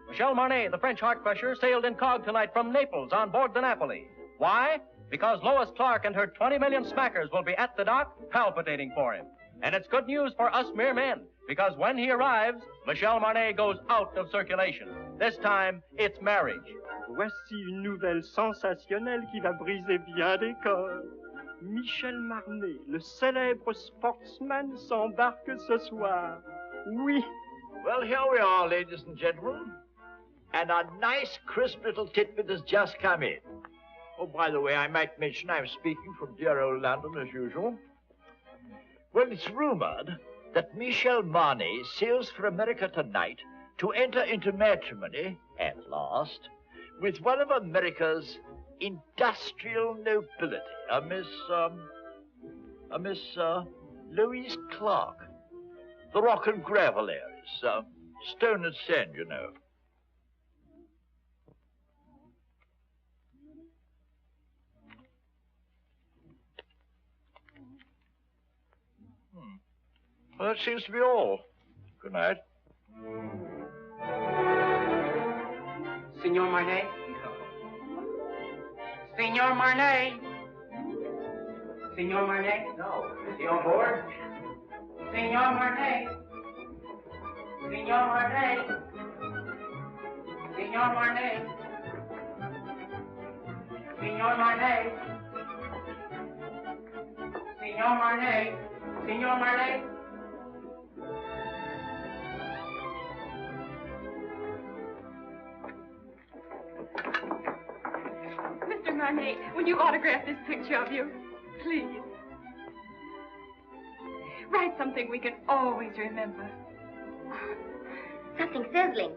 Michel Marnet, the French heart crusher, sailed incog tonight from Naples on board the Napoli. Why? Because Lois Clarke and her 20 million smackers will be at the dock palpitating for him. And it's good news for us mere men, because when he arrives, Michel Marnet goes out of circulation. This time, it's marriage. Voici une nouvelle sensationnelle qui va briser bien des corps. Michel Marnet, le célèbre sportsman, s'embarque ce soir. Oui. Well, here we are, ladies and gentlemen. And a nice, crisp little tidbit has just come in. Oh, by the way, I might mention I'm speaking from dear old London as usual. Well, it's rumored that Michel Marnet sails for America tonight to enter into matrimony, at last, with one of America's industrial nobility, a Miss Lois Clarke. The rock and gravel areas, stone and sand, you know. Well, that seems to be all. Good night. Signor Marnet? Signor Marnet? Signor Marnet? No. Is he on board? Signor Marnet? Signor Marnet? Signor Marnet? Signor Marnet? Signor Marnet? Signor Marnet? Mr. Marnet, will you autograph this picture of you? Please. Write something we can always remember. Something sizzling.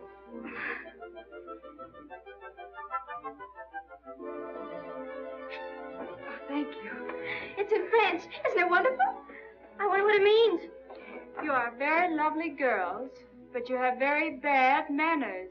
Oh, thank you. It's in French. Isn't it wonderful? I wonder what it means. You are very lovely girls, but you have very bad manners.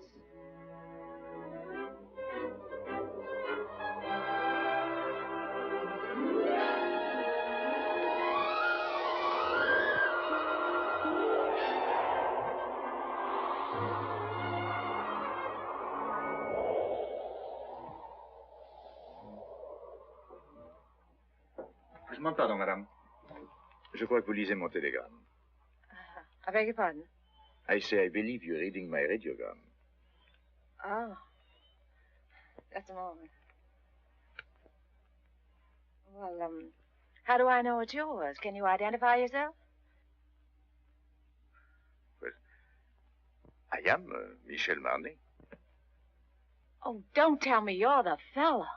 Pardon, madame. Je crois que vous lisez mon télégramme. I beg your pardon? I say I believe you're reading my radiogram. Oh. Just a moment. Well, how do I know it's yours? Can you identify yourself? Well, I am Michel Marnet. Oh, don't tell me you're the fella.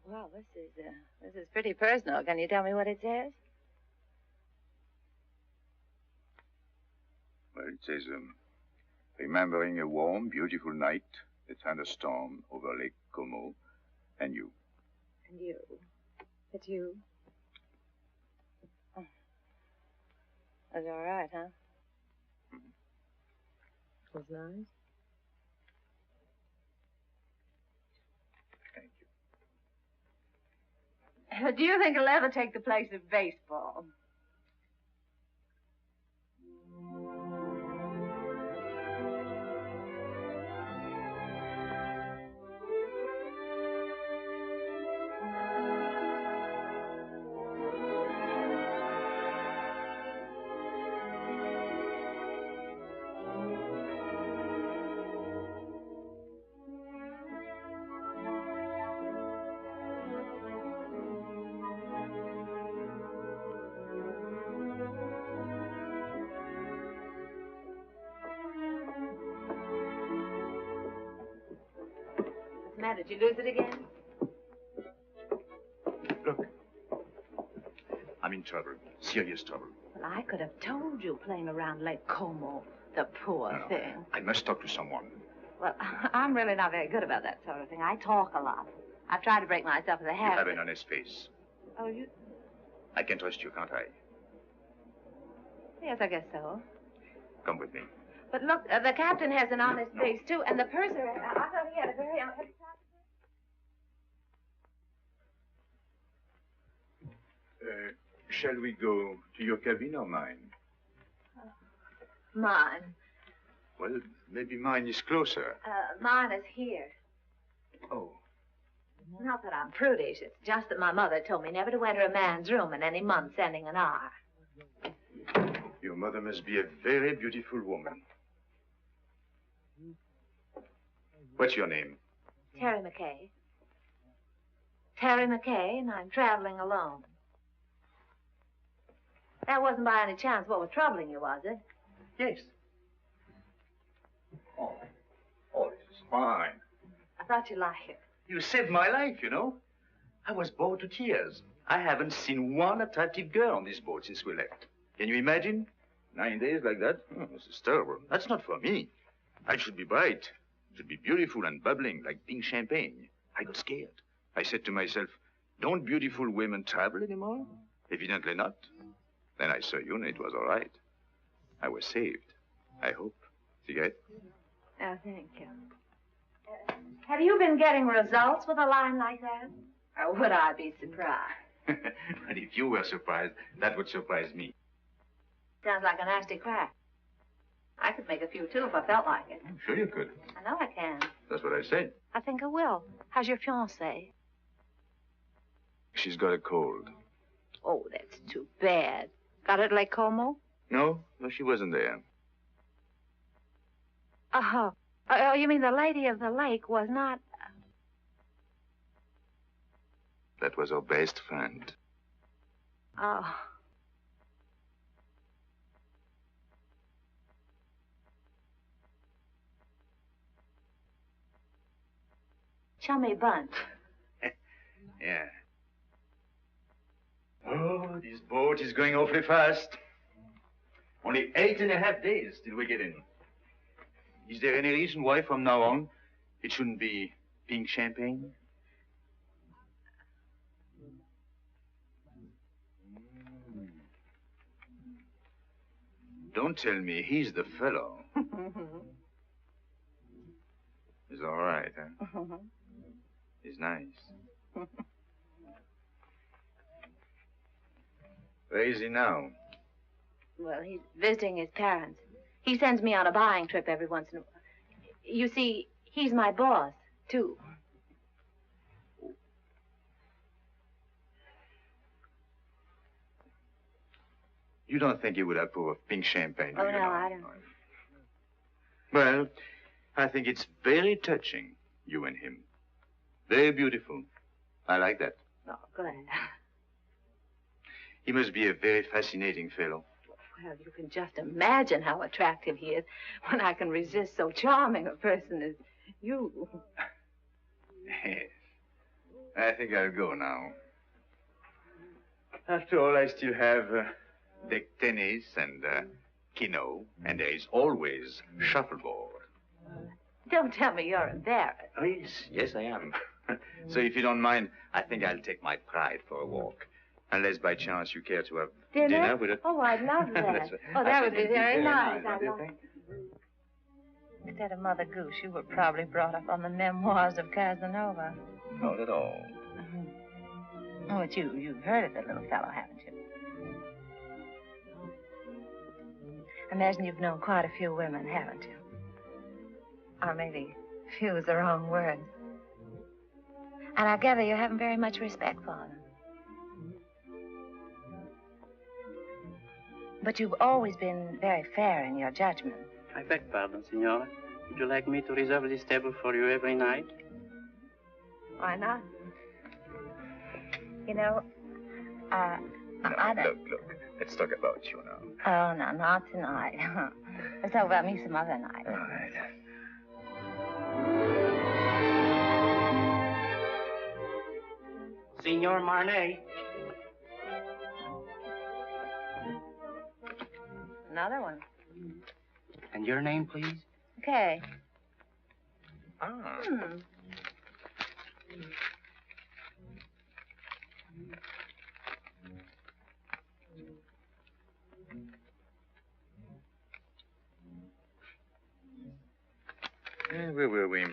Well, this is pretty personal. Can you tell me what it says? Well, it says, remembering a warm, beautiful night, a thunderstorm over Lake Como, and you. And you. It's you. Oh. That's all right, huh? Mm-hmm. Was nice. Do you think it'll ever take the place of baseball? matter? Did you lose it again? Look. I'm in trouble. Serious trouble. Well, I could have told you playing around Lake Como. The poor thing. I must talk to someone. Well, I'm really not very good about that sort of thing. I talk a lot. I've tried to break myself of the habit. You have an honest face. Oh, you... I can trust you, can't I? Yes, I guess so. Come with me. But look, the captain has an honest face, too, and the purser, I thought he had a very honest... Shall we go to your cabin or mine? Mine. Well, maybe mine is closer. Mine is here. Oh. Not that I'm prudish. It's just that my mother told me never to enter a man's room in any month ending in R. Your mother must be a very beautiful woman. What's your name? Terry McKay. Terry McKay, and I'm traveling alone. That wasn't by any chance what was troubling you, was it? Yes. Oh, this is fine. I thought you'd like it. You saved my life, you know. I was bored to tears. I haven't seen one attractive girl on this boat since we left. Can you imagine? 9 days like that? Oh, this is terrible. That's not for me. I should be bright. Should be beautiful and bubbling like pink champagne. I got scared. I said to myself, don't beautiful women travel anymore? Evidently not. Then I saw you and it was all right. I was saved. I hope. Cigarette? Oh, thank you. Have you been getting results with a line like that? Or would I be surprised? And if you were surprised, that would surprise me. Sounds like a nasty crack. I could make a few, too, if I felt like it. I'm sure you could. I know I can. That's what I said. I think I will. How's your fiancée? She's got a cold. Oh, that's too bad. Got it at Lake Como? No, she wasn't there. Oh, you mean the lady of the lake was not... That was her best friend. Oh. Chummy bunch. Yeah. Oh, this boat is going awfully fast. Only 8.5 days till we get in. Is there any reason why from now on it shouldn't be pink champagne? Don't tell me he's the fellow. He's all right, huh? He's nice. Where is he now? Well, he's visiting his parents. He sends me on a buying trip every once in a while. You see, he's my boss, too. You don't think he would approve of pink champagne, do Oh, you? no, I don't. Well, I think it's very touching, you and him. Very beautiful. I like that. Oh, glad. He must be a very fascinating fellow. Well, you can just imagine how attractive he is when I can resist so charming a person as you. Yes. I think I'll go now. After all, I still have deck tennis and keno, and there is always shuffleboard. Don't tell me you're embarrassed. Oh, yes, I am. So if you don't mind, I think I'll take my pride for a walk. Unless by chance you care to have dinner with it. Oh, I'd love that. Oh, that would be very nice. What do you think? Instead of Mother Goose, you were probably brought up on the memoirs of Casanova. Not at all. Oh, but you've heard of the little fellow, haven't you? I imagine you've known quite a few women, haven't you? Or maybe few is the wrong word. And I gather you haven't very much respect for them. But you've always been very fair in your judgment. I beg pardon, Signora. Would you like me to reserve this table for you every night? Why not? You know, I don't... Look. Let's talk about you now. Oh, no, not tonight. Let's talk about me some other night. All right. Signor Marnet. Another one. And your name, please? Okay. Ah. Where were we?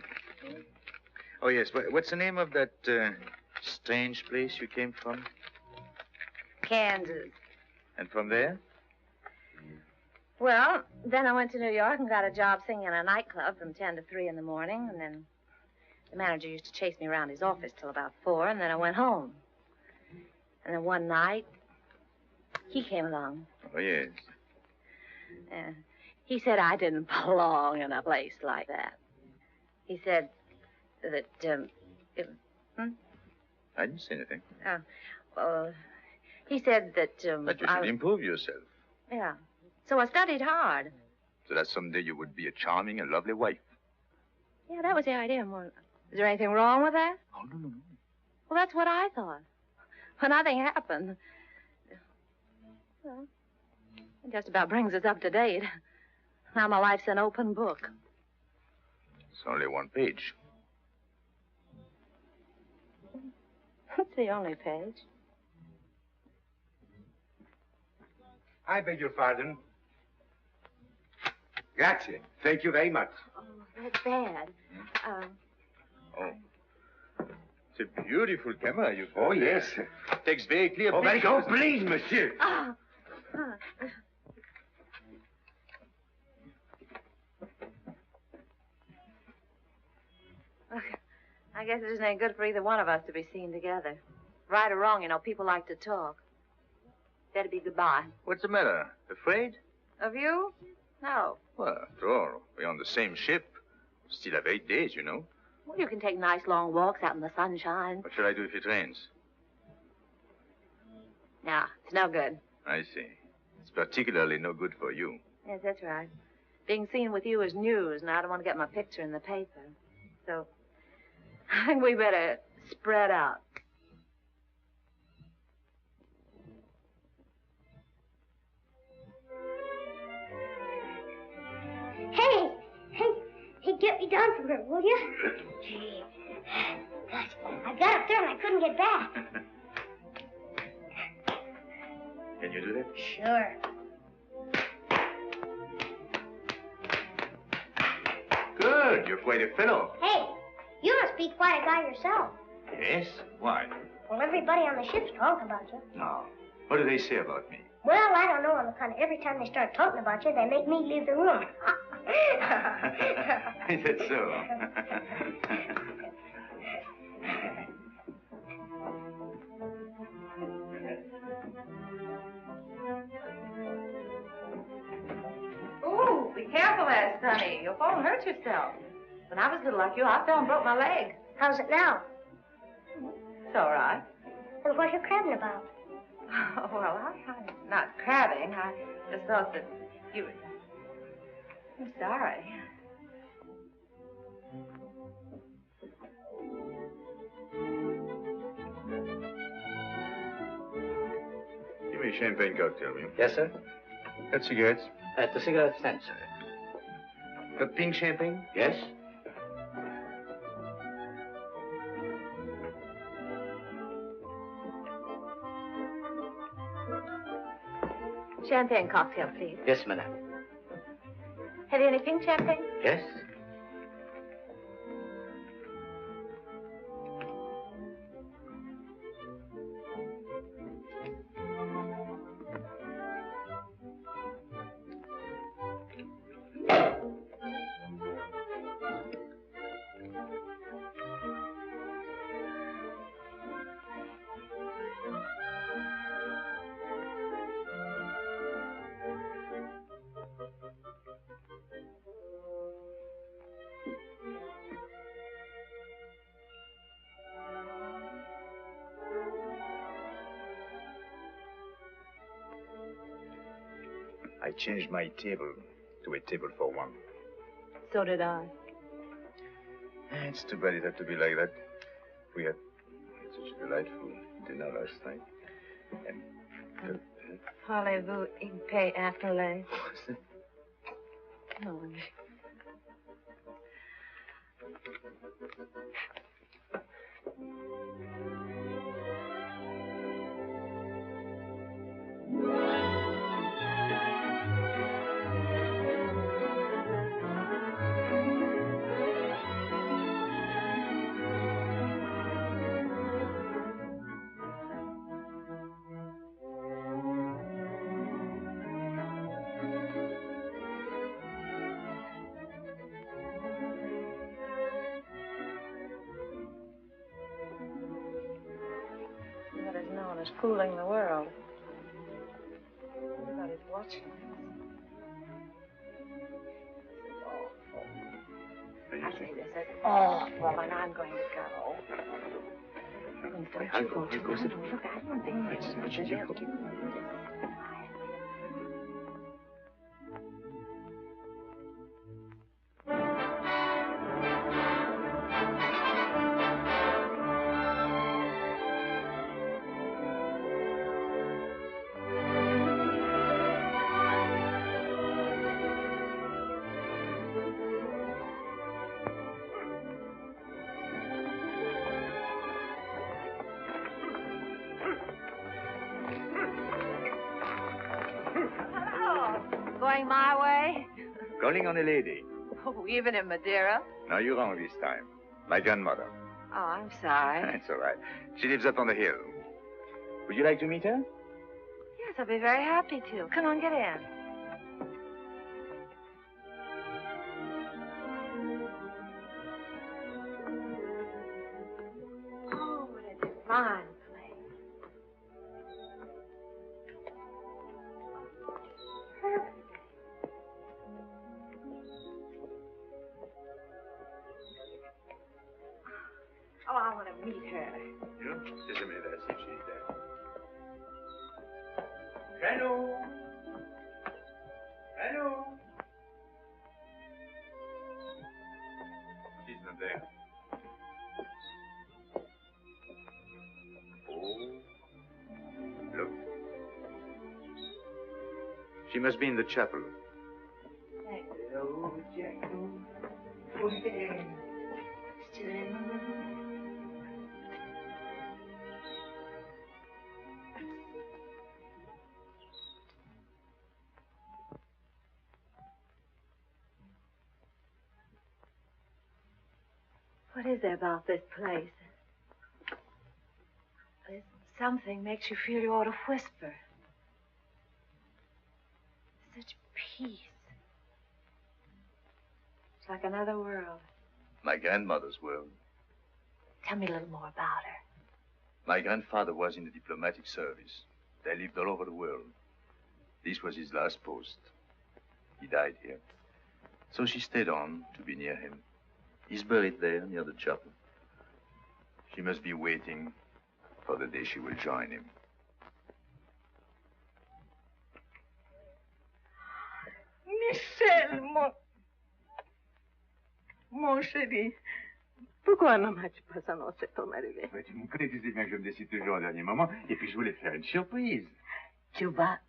Oh, yes. What's the name of that strange place you came from? Kansas. And from there? Well, then I went to New York and got a job singing in a nightclub from 10 to 3 in the morning, and then the manager used to chase me around his office till about 4, and then I went home. And then one night, he came along. Oh, yes. He said I didn't belong in a place like that. He said that, I didn't say anything. Well, he said that, That you should improve yourself. Yeah. So I studied hard. So that someday you would be a charming and lovely wife. Yeah, that was the idea. Well, is there anything wrong with that? Oh, no. Well, that's what I thought. But nothing happened. Well, it just about brings us up to date. Now my life's an open book. It's only one page. It's the only page. I beg your pardon. Grazie. Thank you very much. Oh, that's bad. Oh. It's a beautiful camera you've got. Oh, yes. Takes very clear Oh, very pictures. good. Please, monsieur. I guess it isn't any good for either one of us to be seen together. Right or wrong, you know, people like to talk. Better be goodbye. What's the matter? Afraid? Of you? No. Well, after all, we're on the same ship. Still have 8 days, you know. Well, you can take nice long walks out in the sunshine. What shall I do if it rains? No, it's no good. I see. It's particularly no good for you. Yes, that's right. Being seen with you is news, and I don't want to get my picture in the paper. So, I think we better spread out. Hey, get me down from here, will you? Gee, gosh, I got up there and I couldn't get back. Can you do that? Sure. Good. You're quite a fellow. Hey, you must be quite a guy yourself. Yes? Why? Well, everybody on the ship's talking about you. No. What do they say about me? Well, I don't know on the kind of every time they start talking about you, they make me leave the room. Is that so? Ooh, be careful there, Sonny. You'll fall and hurt yourself. When I was little like you, I fell and broke my leg. How's it now? It's all right. And what are you crabbing about? Oh, well, I'm not crabbing. I just thought that you... I'm sorry. Give me a champagne cocktail, will you? Yes, sir. Got cigarettes? At the cigarette stand, sir. Got pink champagne? Yes? Champagne cocktail, please. Yes, madame. Have you any pink champagne? Yes? I changed my table to a table for one. So did I. It's too bad it had to be like that. We had such delightful dinner last night. And Parlez-vous épais anglais? No. Is fooling the world. Everybody's watching us. This is awful. I say this is awful, and I'm going to go. Please don't you go too much. Look, I don't think it's so much as you go. Going my way? calling on a lady. Oh, even in Madeira? No, you're wrong this time. My grandmother. Oh, I'm sorry. It's all right. She lives up on the hill. Would you like to meet her? Yes, I'll be very happy to. Come on, get in. Oh, what a divine place. Perfect. Oh, I want to meet her. Yeah? Just a minute, I'll see if she's there. Janou! Janou! She's not there. Oh. Look. She must be in the chapel. Hello, Janou. Oh, there. Still in the room? What is there about this place? There's something makes you feel you ought to whisper. Such peace. It's like another world. My grandmother's world. Tell me a little more about her. My grandfather was in the diplomatic service. They lived all over the world. This was his last post. He died here. So she stayed on to be near him. He's buried there near the chapel. She must be waiting for the day she will join him. Michel, mon chéri, pourquoi ne m'as-tu pas annoncé ton arrivée? Tu me connais, tu sais bien que je me décide toujours au dernier moment, et puis je voulais faire une surprise. Tu vas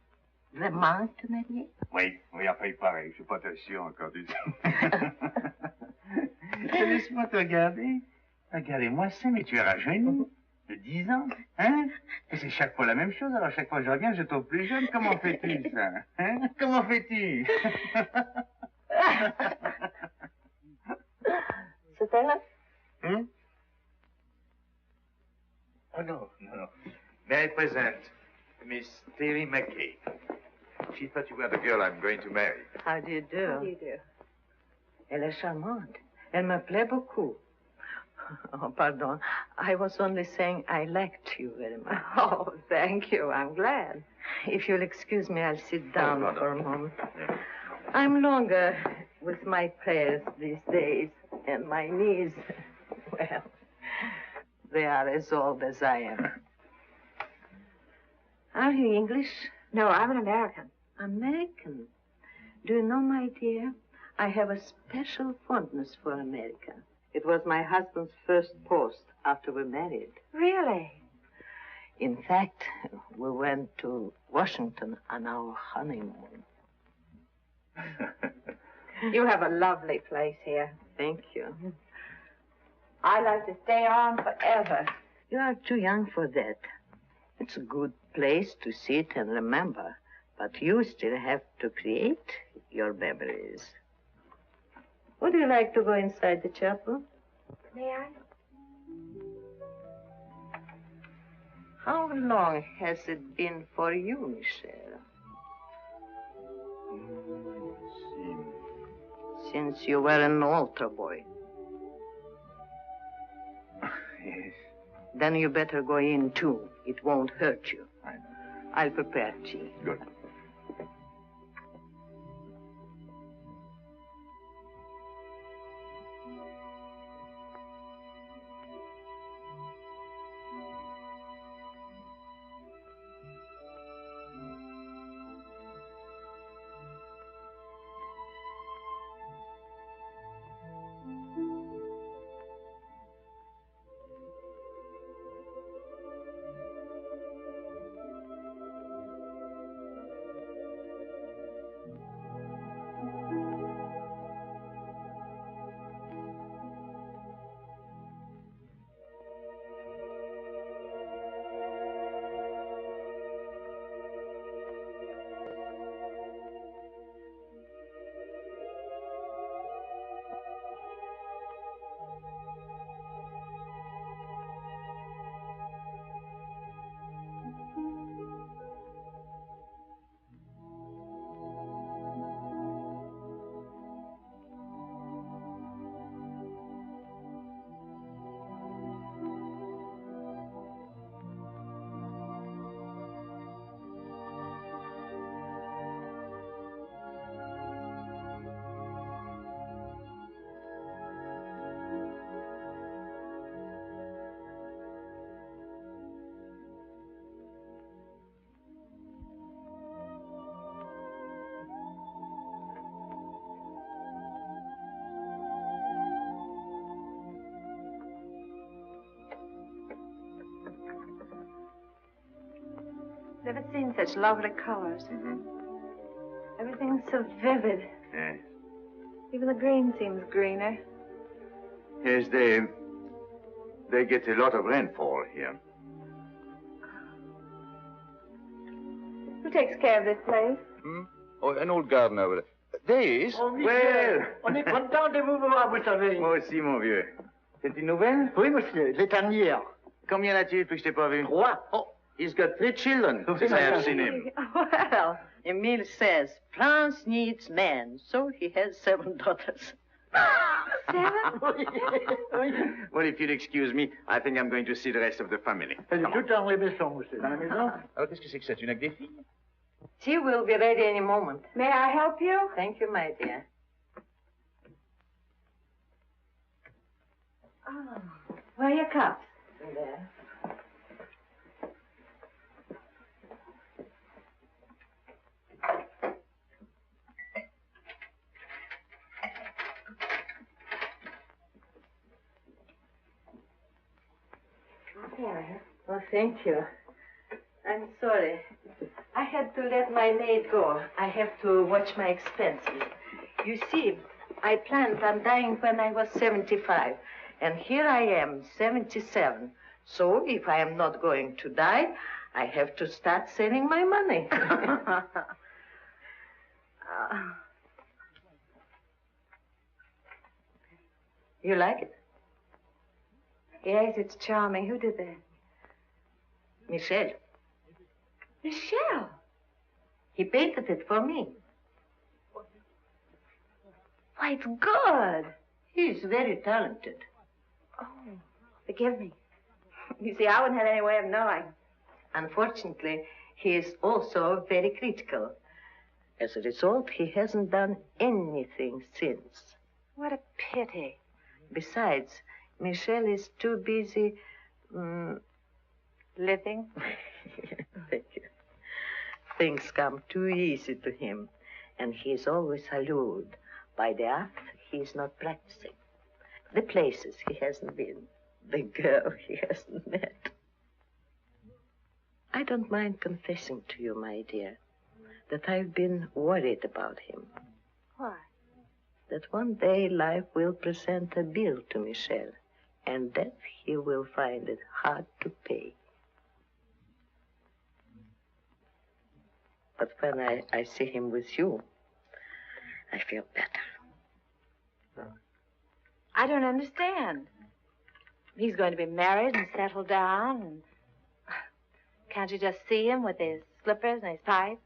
vraiment te marier? Oui, enfin, il paraît, je suis pas très sûr encore du tout. Laisse-moi te regarder. Regardez-moi ça, mais tu es rajeuni. De 10 ans, hein? Et c'est chaque fois la même chose, alors chaque fois que je reviens, je trouve plus jeune. Comment fais-tu, ça? Hein? Comment fais-tu? C'est elle? Hmm? Oh, no. May I present Miss Terry McKay? She thought you were the girl I'm going to marry. How do you do? How do you do? Elle est charmante. Elle me plaît beaucoup. Oh, pardon. I was only saying I liked you very much. Oh, thank you. I'm glad. If you'll excuse me, I'll sit down no. for a moment. Yeah. I'm longer with my prayers these days, and my knees, well, they are as old as I am. Are you English? No, I'm an American. American? Do you know, my dear, I have a special fondness for America. It was my husband's first post after we married. Really? In fact, we went to Washington on our honeymoon. You have a lovely place here. Thank you. I'd like to stay on forever. You are too young for that. It's a good place to sit and remember, but you still have to create your memories. Would you like to go inside the chapel? May I? How long has it been for you, Michel? Since you were an altar boy. Yes. Then you better go in, too. It won't hurt you. I know. I'll prepare tea. Good. Never seen such lovely colors. Mm-hmm. Everything's so vivid. Yes. Even the green seems greener. Yes, they get a lot of rainfall here. Who takes care of this place? Hmm? Oh, an old gardener over there. There he is. Oh, Michel, Well. on est content de vous voir, vous savez. Moi aussi, mon vieux. C'est une nouvelle? Oui, monsieur, les dernières. Combien a-t-il depuis que je t'ai pas vu? 3. Oh, he's got 3 children since I have seen him. Well, Emile says France needs men, so he has 7 daughters. 7? Well, if you'll excuse me, I think I'm going to see the rest of the family. Elle est tout dans les maisons, monsieur. Dans la maison? Alors, qu'est-ce que c'est que ça? Tu n'as que des filles? Tea will be ready any moment. May I help you? Thank you, my dear. Oh, where are your cups? There. Oh, thank you. I'm sorry. I had to let my maid go. I have to watch my expenses. You see, I planned on dying when I was 75, and here I am, 77. So if I am not going to die, I have to start saving my money. You like it? Yes, it's charming. Who did that? Michel. Michel. He painted it for me. Why, it's good. He's very talented. Oh, forgive me. You see, I wouldn't have any way of knowing. Unfortunately, he is also very critical. As a result, he hasn't done anything since. What a pity. Besides, Michel is too busy Living? Thank you. Things come too easy to him, and he is always allured by the art he is not practicing, the places he hasn't been, the girl he hasn't met. I don't mind confessing to you, my dear, that I've been worried about him. Why? That one day life will present a bill to Michel, and that he will find it hard to pay. But when I see him with you, I feel better. I don't understand. He's going to be married and settled down, and can't you just see him with his slippers and his pipe?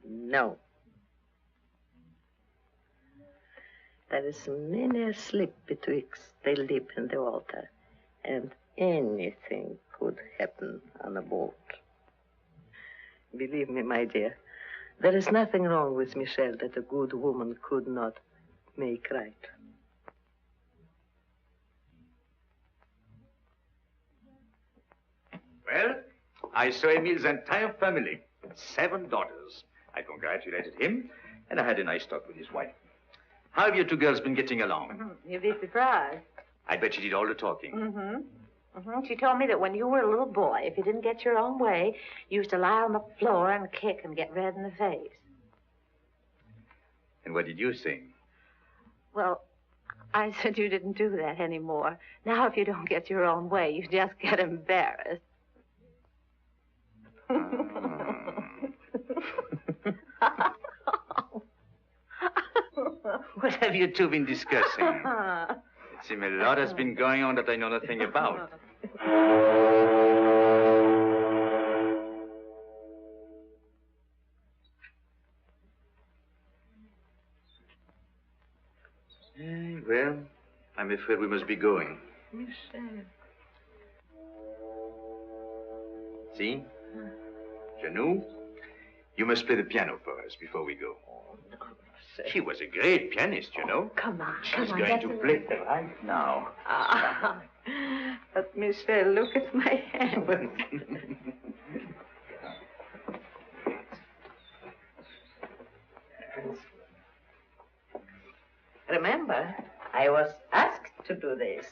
No. There is many a slip betwixt the lip and the altar, and anything could happen on a boat. Believe me, my dear, there is nothing wrong with Michel that a good woman could not make right. Well, I saw Emile's entire family, 7 daughters. I congratulated him, and I had a nice talk with his wife. How have you 2 girls been getting along? You'd be surprised. I bet she did all the talking. She told me that when you were a little boy, if you didn't get your own way, you used to lie on the floor and kick and get red in the face. And what did you sing? Well, I said you didn't do that anymore. Now, if you don't get your own way, you just get embarrassed. What have you 2 been discussing? It seems a lot has been going on that I know nothing about. Well, I'm afraid we must be going. Michel. See? Janou, you must play the piano for us before we go. She was a great pianist, you know. Come on, She's going to play right now. But Michel, look at my hand. Remember, I was asked to do this.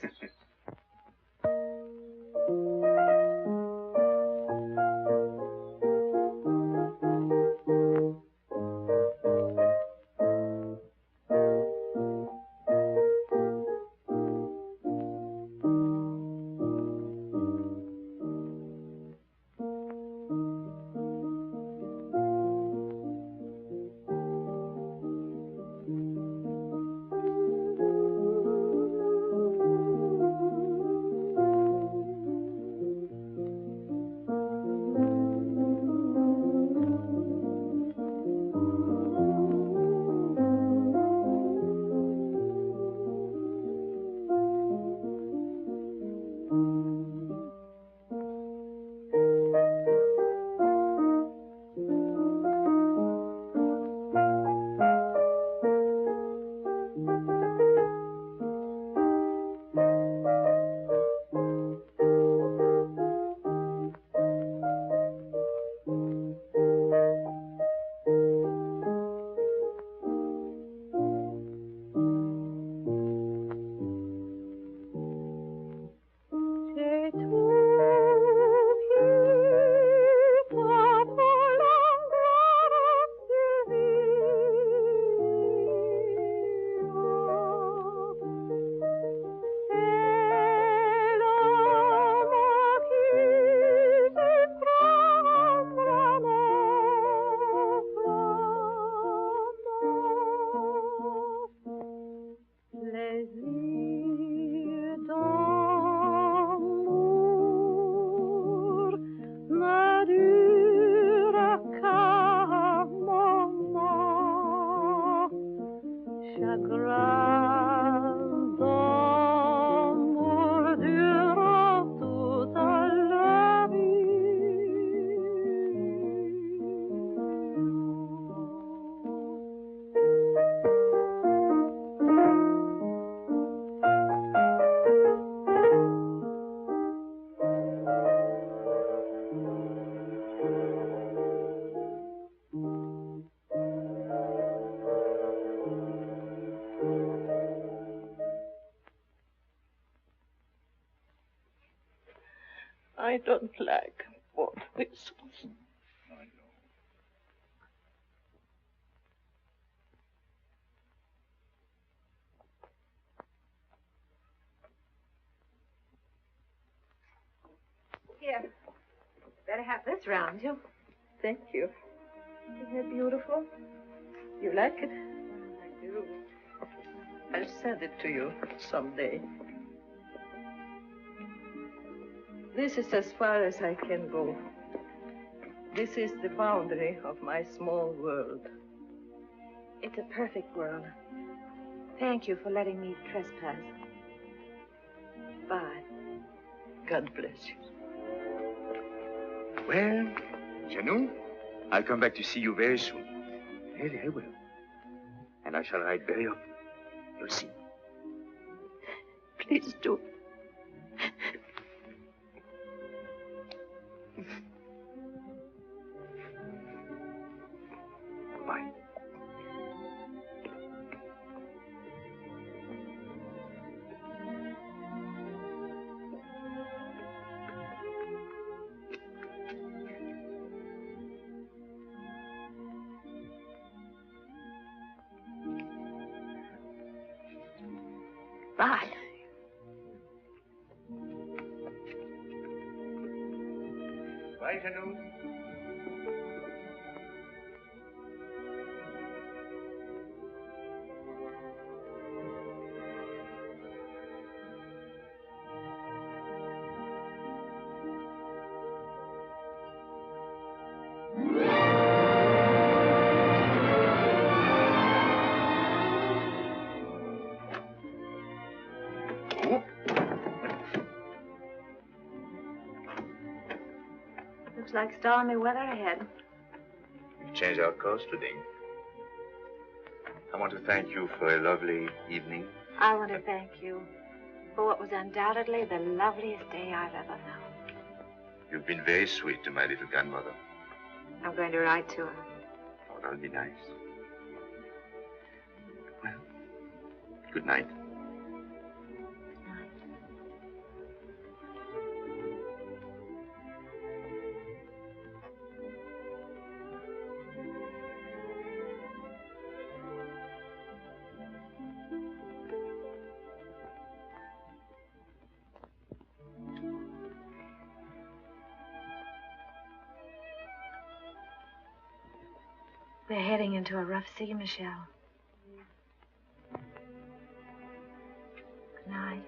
I don't like both Christmas. I know. Here. Better have this round you. Thank you. Isn't it beautiful? You like it? I do. I'll send it to you someday. This is as far as I can go. This is the boundary of my small world. It's a perfect world. Thank you for letting me trespass. Bye. God bless you. Well, Janou, I'll come back to see you very soon. Really, I will. And I shall write very often. You'll see. Please do. Bye. Bye. Bye, Janou. Looks like stormy weather ahead. We've changed our course today. I want to thank you for a lovely evening. I want to thank you for what was undoubtedly the loveliest day I've ever known. You've been very sweet to my little grandmother. I'm going to write to her. Oh, that'll be nice. Well, good night. We're heading into a rough sea, Michel. Good night.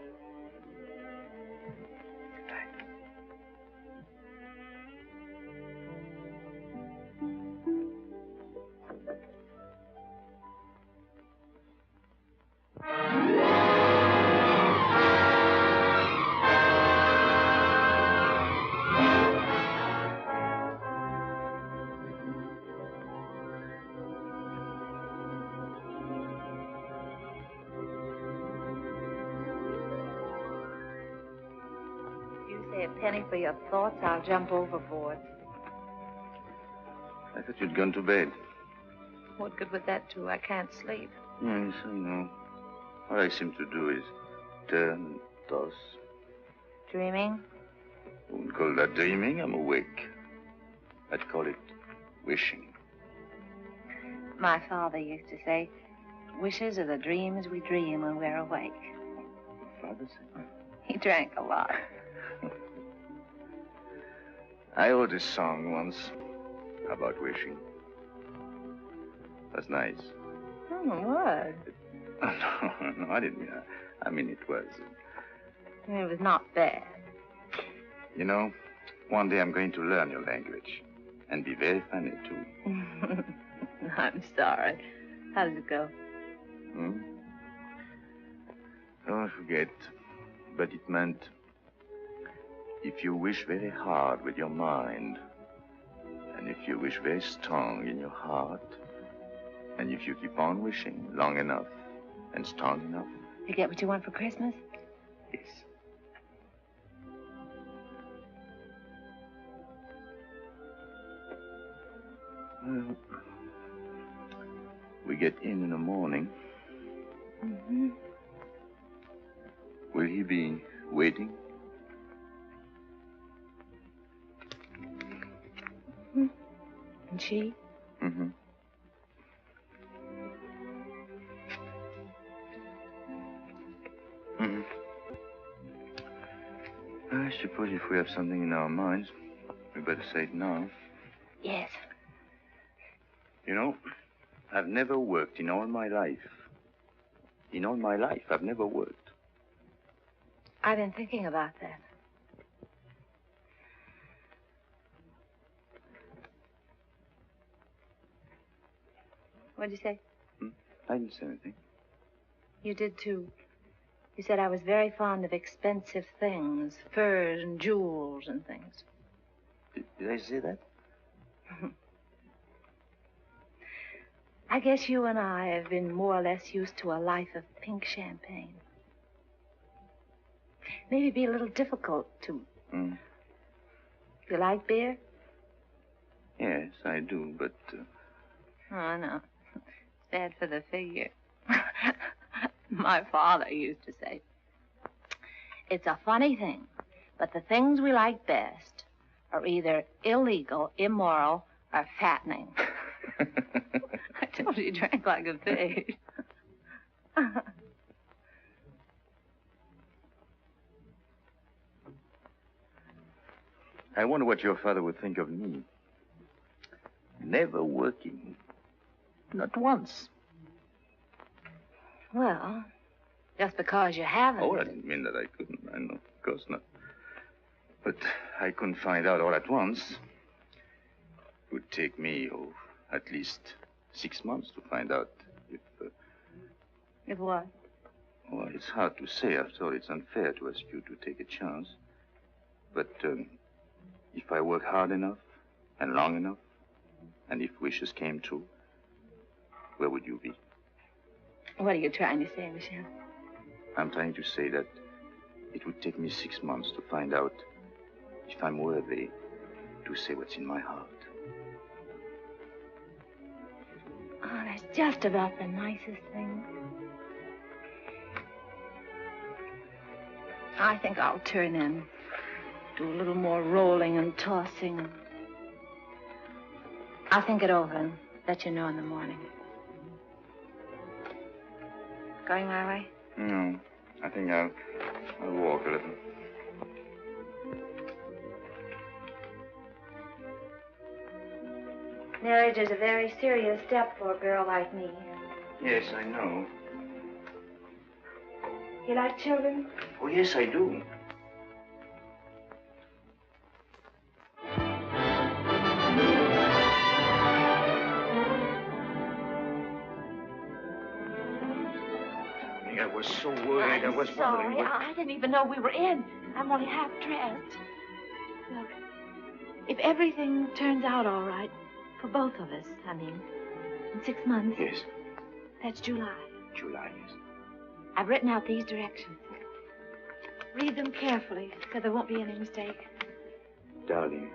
A penny for your thoughts, I'll jump overboard. I thought you'd gone to bed. What good would that do? I can't sleep. Yes, I know. All I seem to do is turn and toss. Dreaming? I wouldn't call that dreaming. I'm awake. I'd call it wishing. My father used to say, wishes are the dreams we dream when we're awake. Your father said? He drank a lot. I wrote a song once about wishing. That's nice. Oh, what? No, I didn't mean that. I mean, it was. It was not bad. You know, one day I'm going to learn your language. And be very funny, too. I'm sorry. How does it go? Oh, I forget. But it meant, if you wish very hard with your mind, and if you wish very strong in your heart, and if you keep on wishing long enough and strong enough. You get what you want for Christmas? Yes. Well, we get in the morning. Mm-hmm. Will he be waiting? And she? Mm-hmm. Mm-hmm. I suppose if we have something in our minds, we better say it now. Yes. You know, I've never worked in all my life. In all my life, I've never worked. I've been thinking about that. What'd you say? I didn't say anything. You did, too. You said I was very fond of expensive things, furs and jewels and things. Did I say that? I guess you and I have been more or less used to a life of pink champagne. Maybe be a little difficult to... You like beer? Yes, I do, but... Oh, no. It's bad for the figure. My father used to say, it's a funny thing, but the things we like best are either illegal, immoral, or fattening. I told you he drank like a pig. I wonder what your father would think of me. Never working. Not once. Well, just because you haven't. Oh, I didn't mean that I couldn't. I know, of course not. But I couldn't find out all at once. It would take me, at least 6 months to find out if... If what? Well, it's hard to say. After all, it's unfair to ask you to take a chance. But if I work hard enough and long enough, and if wishes came true, where would you be? What are you trying to say, Michel? I'm trying to say that it would take me 6 months to find out if I'm worthy to say what's in my heart. Oh, that's just about the nicest thing. I think I'll turn in. Do a little more rolling and tossing. I'll think it over and let you know in the morning. Going my way? No, I think I'll walk a little. Marriage is a very serious step for a girl like me. Yes, I know. You like children? Oh, yes, I do. I was so worried. I was sorry. wondering. I didn't even know we were in. I'm only half dressed. Look, if everything turns out all right, for both of us, I mean, in 6 months. Yes. That's July. July, yes. I've written out these directions. Read them carefully so there won't be any mistake. Darling,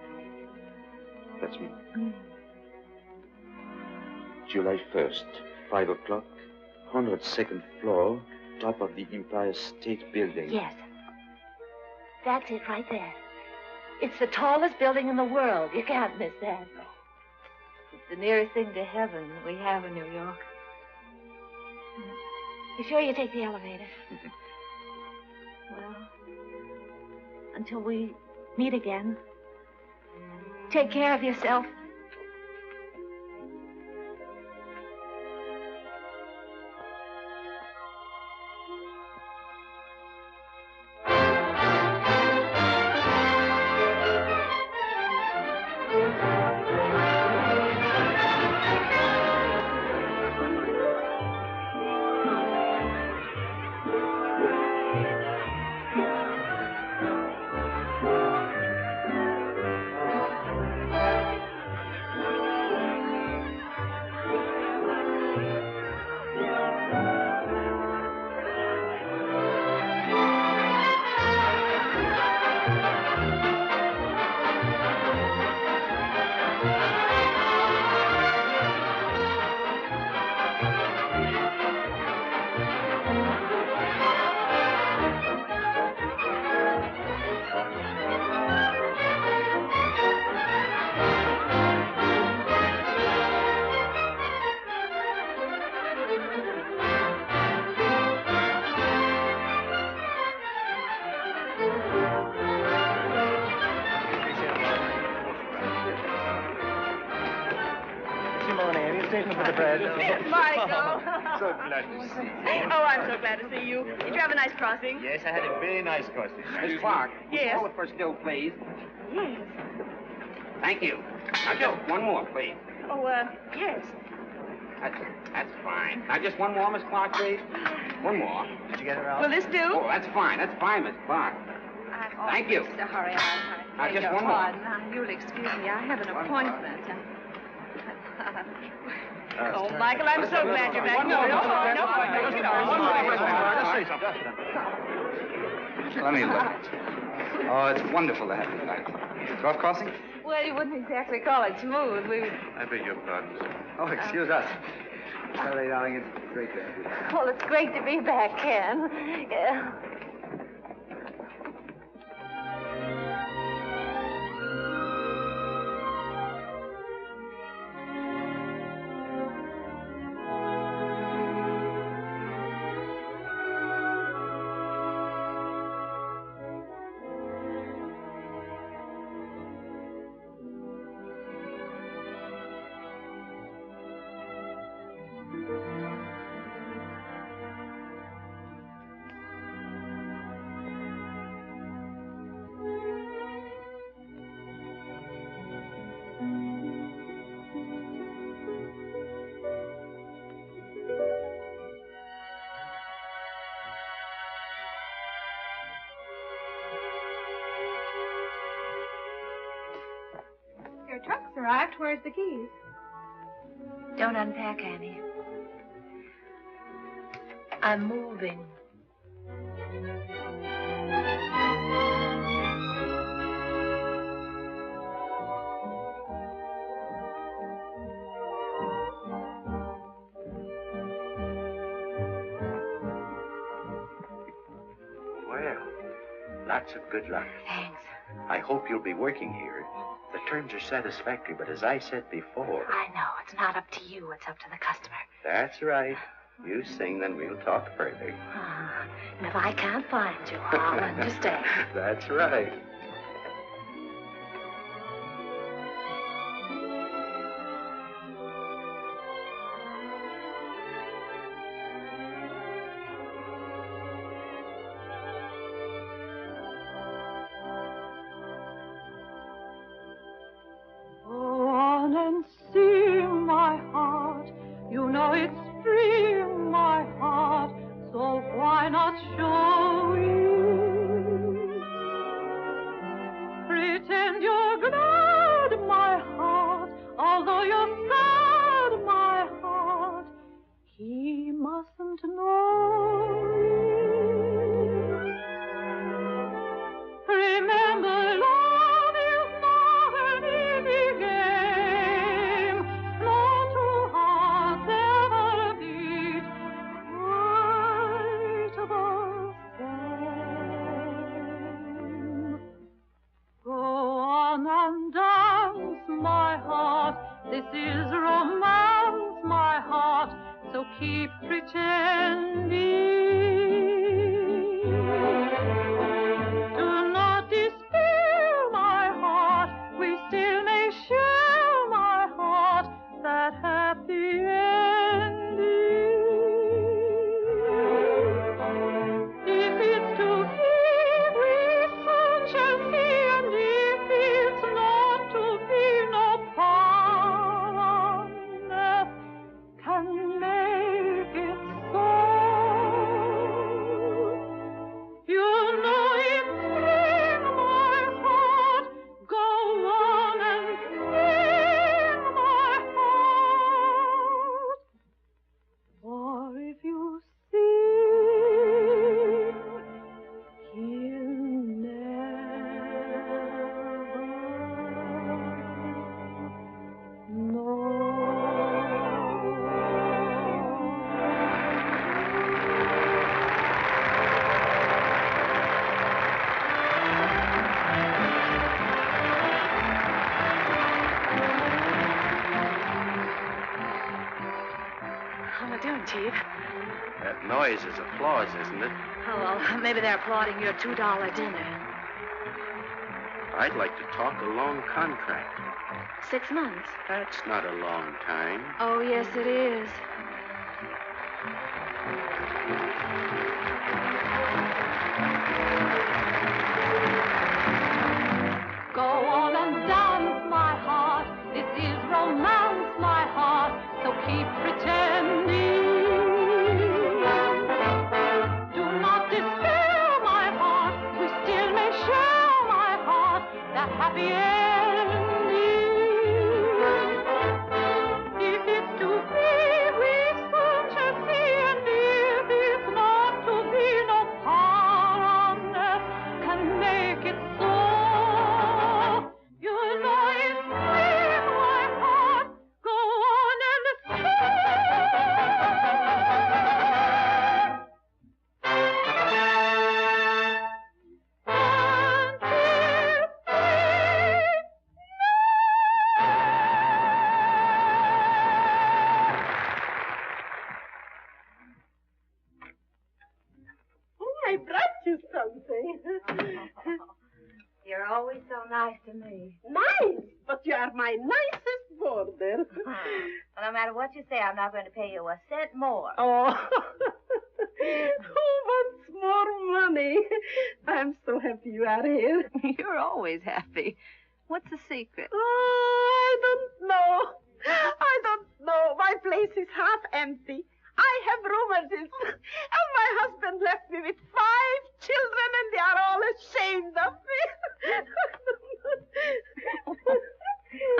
that's me. July 1st, 5 o'clock, 102nd floor, top of the Empire State Building. Yes. That's it right there. It's the tallest building in the world. You can't miss that. It's the nearest thing to heaven we have in New York. You sure you take the elevator? Well, until we meet again, take care of yourself. station for the bread. Margot. So glad to see you. Oh, I'm so glad to see you. Did you have a nice crossing? Yes, I had a very nice crossing. Miss Clarke, Yes. call it for still, please. Yes. Thank you. Now, just one more, please. Oh, yes. That's fine. Now, just one more, Miss Clarke, please. One more. Did you get her out? Will this do? Oh, that's fine. That's fine, Miss Clarke. I'm Thank you. sorry. Now, beg just your one more. pardon. You'll excuse me. I have an appointment. Oh, Michael, I'm so glad you're back. No, Let me look. Oh, it's wonderful to have you back. Golf crossing? Well, you wouldn't exactly call it smooth. I beg your pardon, sir. Oh, excuse us. Sorry, darling, it's great to have you back. Well, it's great to be back, Ken. Yeah. Your truck's arrived. Where's the keys? Don't unpack, Annie. I'm moving. Well, lots of good luck. Thanks. I hope you'll be working here. The terms are satisfactory, but as I said before... I know. It's not up to you. It's up to the customer. That's right. You sing, then we'll talk further. And if I can't find you, I'll understand. That's right. Is applause, isn't it? Oh, well, maybe they're applauding your $2 dinner. I'd like to talk a long contract. 6 months. That's not a long time. Oh, yes, it is. Go on and dance, my heart. This is romance, my heart. So keep pretending. Do not despair, my heart. We still may share, my heart, that happy ending. If it's to be, we soon shall see, and if it's not to be, no power on earth can make it so. You know it's sweet, my heart. Go on and I brought you something. You're always so nice to me. Nice, but you are my nicest boarder. Well, no matter what you say, I'm not going to pay you a cent more. Oh, who wants more money? I'm so happy you are here. You're always happy. What's the secret? Oh, I don't know. My place is half empty. I have rheumatism, and my husband left me with 5 children, and they are all ashamed of me.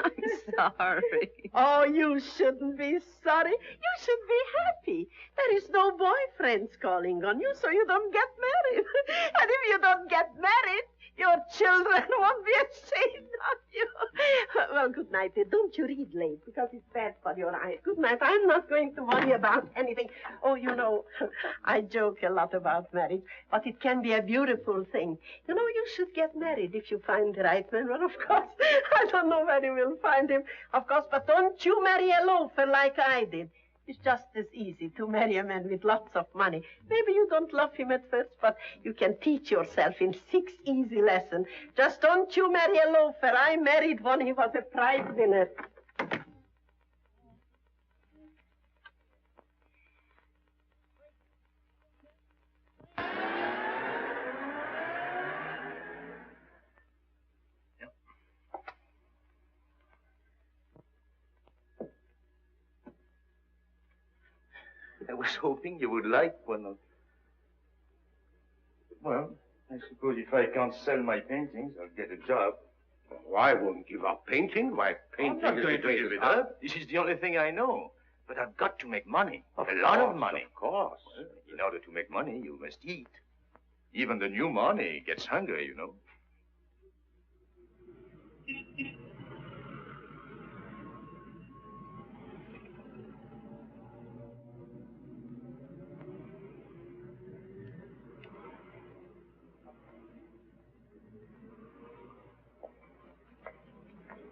I'm sorry. Oh, you shouldn't be sorry. You should be happy. There is no boyfriends calling on you, so you don't get married. And if you don't get married, your children won't be ashamed of you. Well, good night. Don't you read late, because it's bad for your eyes. Good night. I'm not going to worry about anything. Oh, you know, I joke a lot about marriage, but it can be a beautiful thing. You know, you should get married if you find the right man. Well, of course, I don't know where you will find him, of course, but don't you marry a loafer like I did. It's just as easy to marry a man with lots of money. Maybe you don't love him at first, but you can teach yourself in 6 easy lessons. Just don't you marry a loafer. I married one. He was a prize winner. I was hoping you would like one of... Well, I suppose if I can't sell my paintings, I'll get a job. Oh, I won't give up painting. Why, painting I'm not is going the to greatest give it art. up. This is the only thing I know. But I've got to make money. A lot of money. Of course. Well, in order to make money, you must eat. Even the new money gets hungry, you know.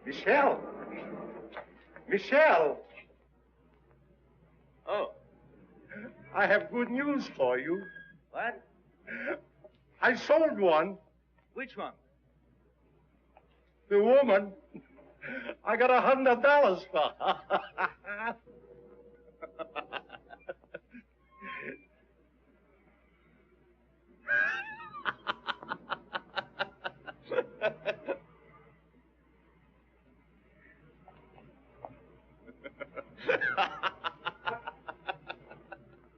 Michel! Michel! Oh, I have good news for you. What? I sold one. Which one? The woman. I got $100 for her.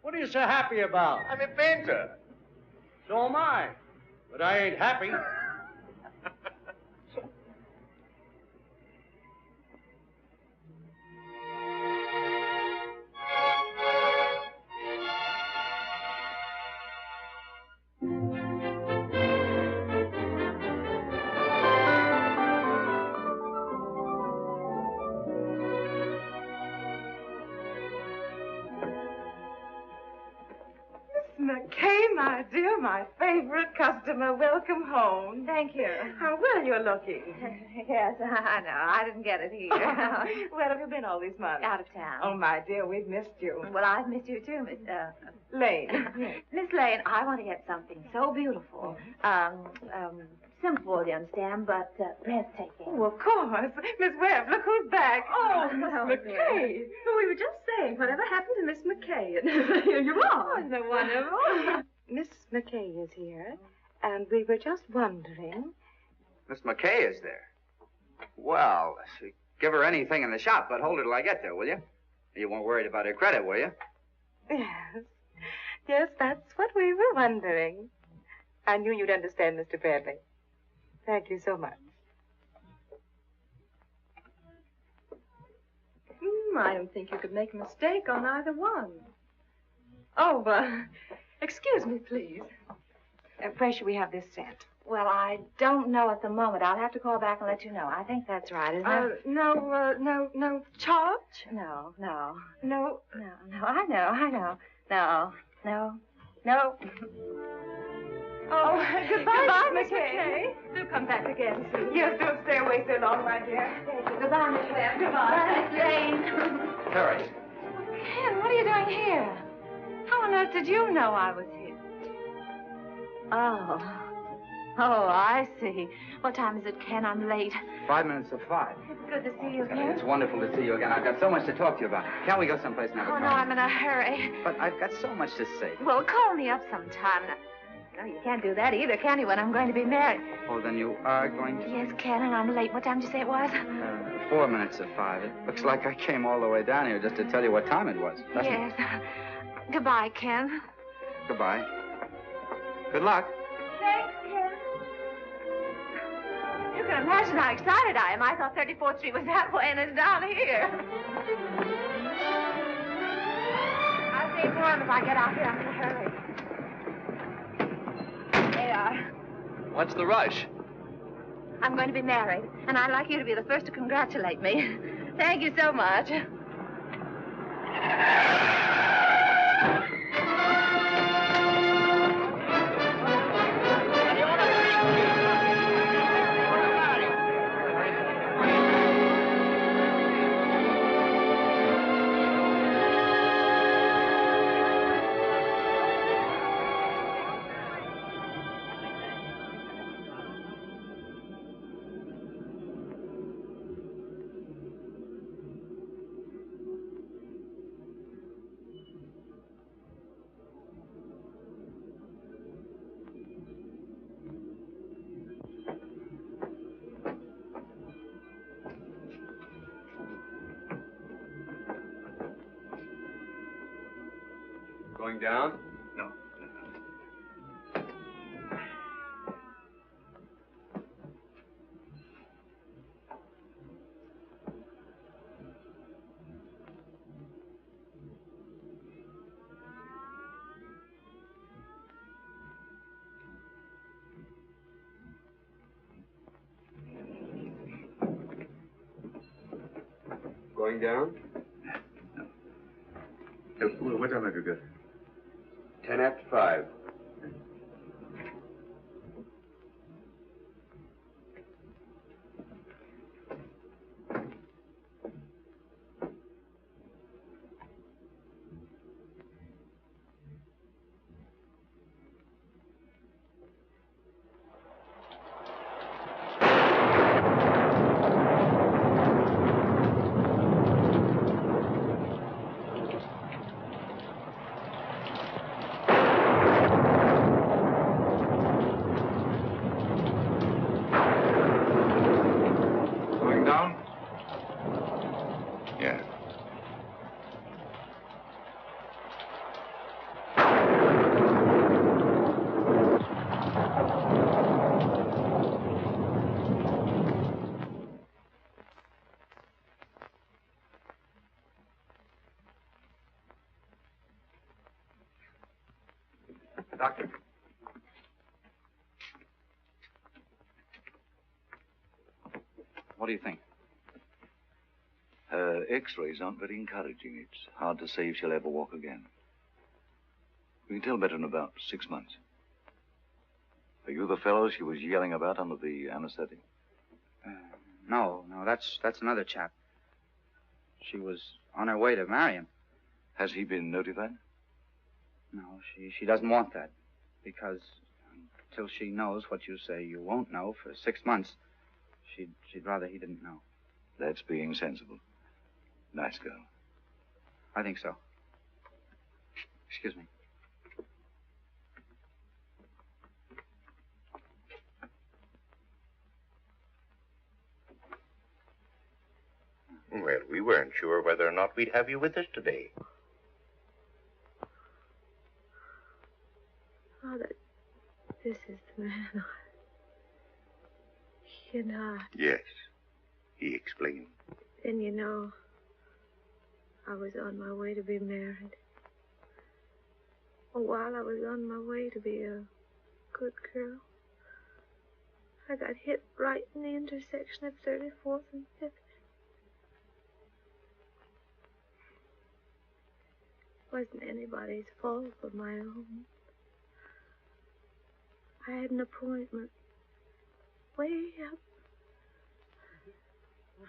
What are you so happy about? I'm a painter. So am I. But I ain't happy. McKay, my dear, my favorite customer. Welcome home. Thank you. How well you're looking. Yes, I know. I didn't get it here. Where have you been all these months? Out of town. Oh, my dear, we've missed you. Well, I've missed you too, Miss Lane. Miss Lane, I want to get something so beautiful. simple, you understand, but breathtaking. Oh, of course. Miss Webb, look who's back. Oh, Miss McKay. We were just saying, whatever happened to Miss McKay? And here you are. Isn't it wonderful? Miss McKay is here, and we were just wondering. Miss McKay is there. Well, give her anything in the shop, but hold her till I get there, will you? You weren't worried about her credit, were you? Yes. Yes, that's what we were wondering. I knew you'd understand, Mr. Bradley. Thank you so much. I don't think you could make a mistake on either one. Oh, excuse me, please. Where should we have this sent? Well, I don't know at the moment. I'll have to call back and let you know. I think that's right, isn't it? No charge? No. No? I know. No. Oh, goodbye, Miss McKay. McKay. Do come back again soon. Yes, don't stay away so long, my dear. Thank you. Goodbye, Miss Webb. Goodbye. Miss Lane. Terry. Ken, what are you doing here? How on earth did you know I was here? Oh, I see. What time is it, Ken? I'm late. 5 minutes to 5. It's good to see you, Ken. It's wonderful to see you again. I've got so much to talk to you about. Can't we go someplace and have a Oh, talk? no, I'm in a hurry. But I've got so much to say. Well, call me up sometime. No, you can't do that either, can you, when I'm going to be married? Oh, then you are going to... Yes, Ken, and I'm late. What time did you say it was? 4 minutes to 5. It looks like I came all the way down here just to tell you what time it was. Yes. Goodbye, Ken. Goodbye. Good luck. Thanks, Ken. You can imagine how excited I am. I thought 34th Street was that way, and it's down here. I'll say for him if I get out here. I'm in a hurry. They are. What's the rush? I'm going to be married, and I'd like you to be the first to congratulate me. Thank you so much. Going down? No. Going down? No. What time have you got? 10 after 5. Doctor. What do you think? Her x-rays aren't very encouraging. It's hard to say if she'll ever walk again. We can tell better in about 6 months. Are you the fellow she was yelling about under the anesthetic? No, that's another chap. She was on her way to marry him. Has he been notified? No, she doesn't want that. till she knows what you say you won't know for 6 months, she'd rather he didn't know. That's being sensible. Nice girl. I think so. Excuse me. Well, we weren't sure whether or not we'd have you with us today. Father, this is the man. You know. Yes, he explained. Then you know, I was on my way to be married. While I was on my way to be a good girl, I got hit right in the intersection of 34th and 5th. Wasn't anybody's fault but my own. I had an appointment way up.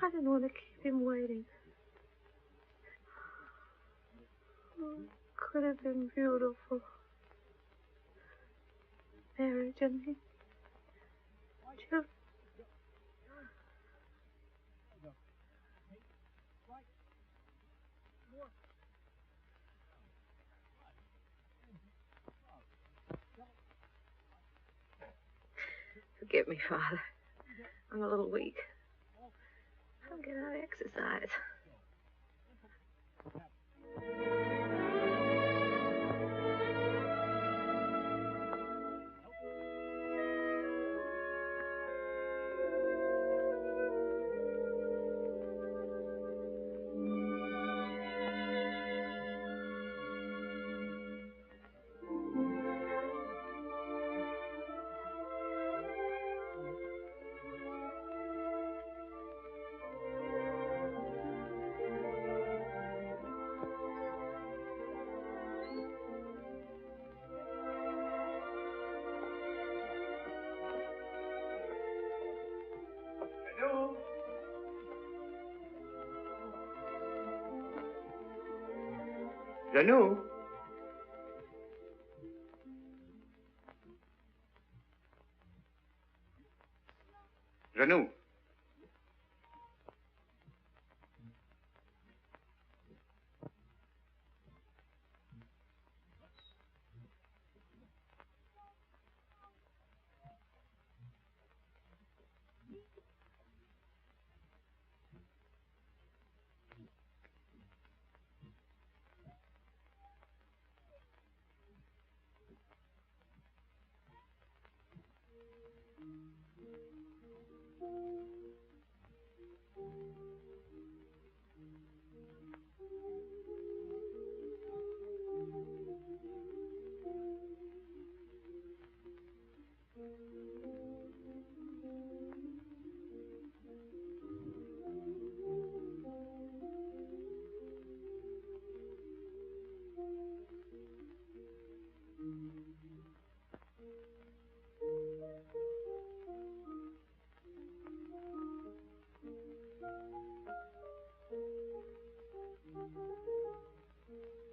I didn't want to keep him waiting. Oh, it could have been beautiful. Marriage and children. Forgive me, Father. I'm a little weak. I'll get out of exercise. Janou? Janou?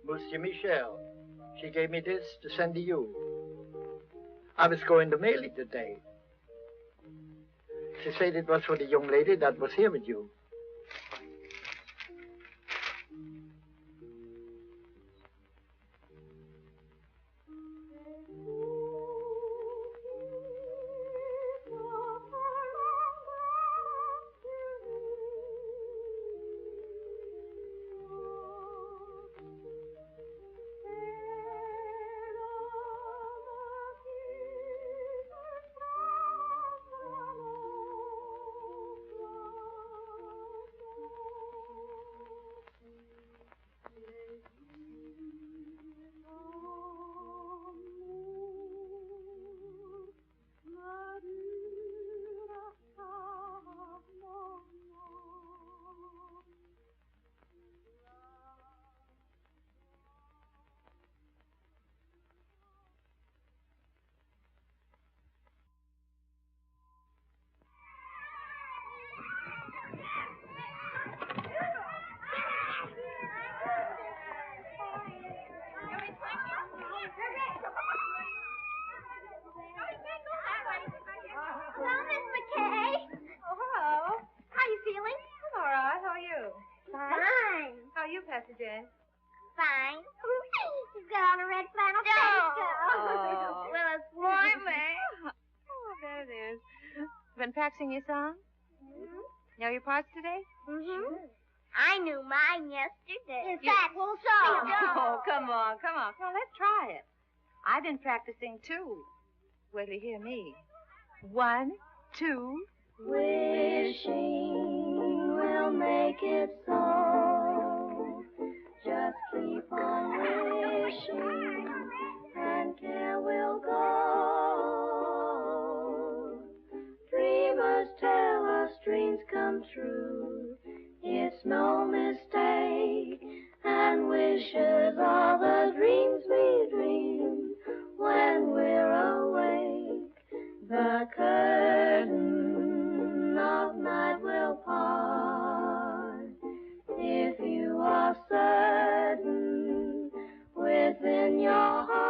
Monsieur Michel, she gave me this to send to you. I was going to mail it today. She said it was for the young lady that was here with you. you, Pastor Jane? Fine. He's got on a red flannel Oh. Well, it's warm, eh? Oh, there it is. Been practicing your song? Mm-hmm. Know your parts today? Mm-hmm. I knew mine yesterday. In fact, we'll sing. Oh, come on. Well, let's try it. I've been practicing, too. Wait till you hear me. 1, 2. Wishing will make it so. Just keep on wishing, and care will go. Dreamers tell us dreams come true. It's no mistake, and wishes are the dreams we dream when we're awake. The curtain of night will part if you are certain within your heart.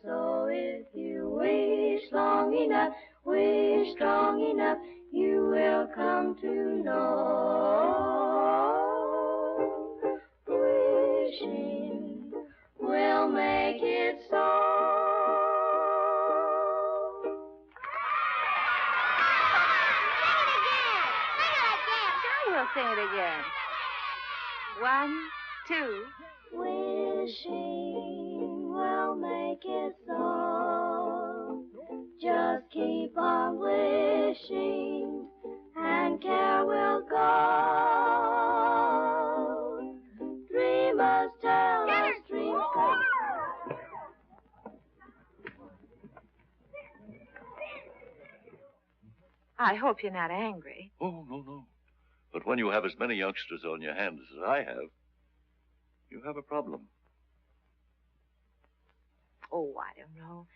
So if you wish long enough, wish strong enough, you will come to know. Wishing will make it so. We'll sing it again. 1, 2. Wishing will make it so. Just keep on wishing, and care will go. Dreamers tell us dreams come. I hope you're not angry. Oh, no. But when you have as many youngsters on your hands as I have, you have a problem. Oh, I don't know.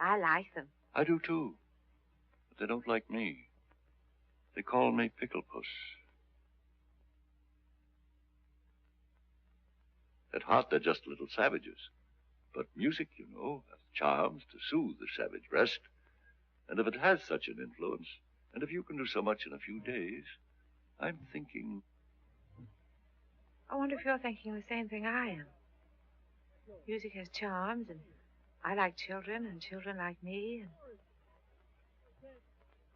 I like them. I do, too. But they don't like me. They call me Pickle Puss. At heart, they're just little savages. But music, you know, has charms to soothe the savage breast. And if it has such an influence, and if you can do so much in a few days, I'm thinking... I wonder if you're thinking the same thing I am. Music has charms, and I like children, and children like me, and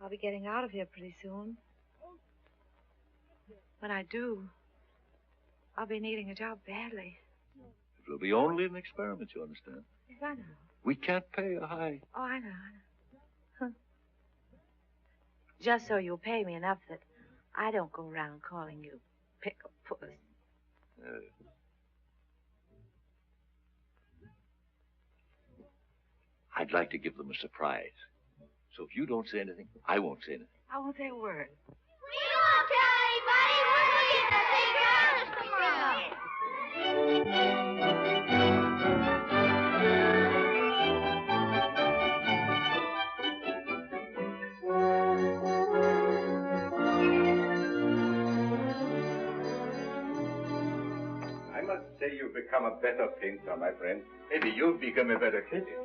I'll be getting out of here pretty soon. When I do, I'll be needing a job badly. It will be only an experiment, you understand? Yes, I know. We can't pay a high... Oh, I know. Huh. Just so you'll pay me enough that I don't go around calling you Pickle Puss. I'd like to give them a surprise. So if you don't say anything, I won't say anything. I won't say a word. We won't tell anybody. We'll get the big girls tomorrow. I must say you've become a better painter, my friend. Maybe you've become a better critic.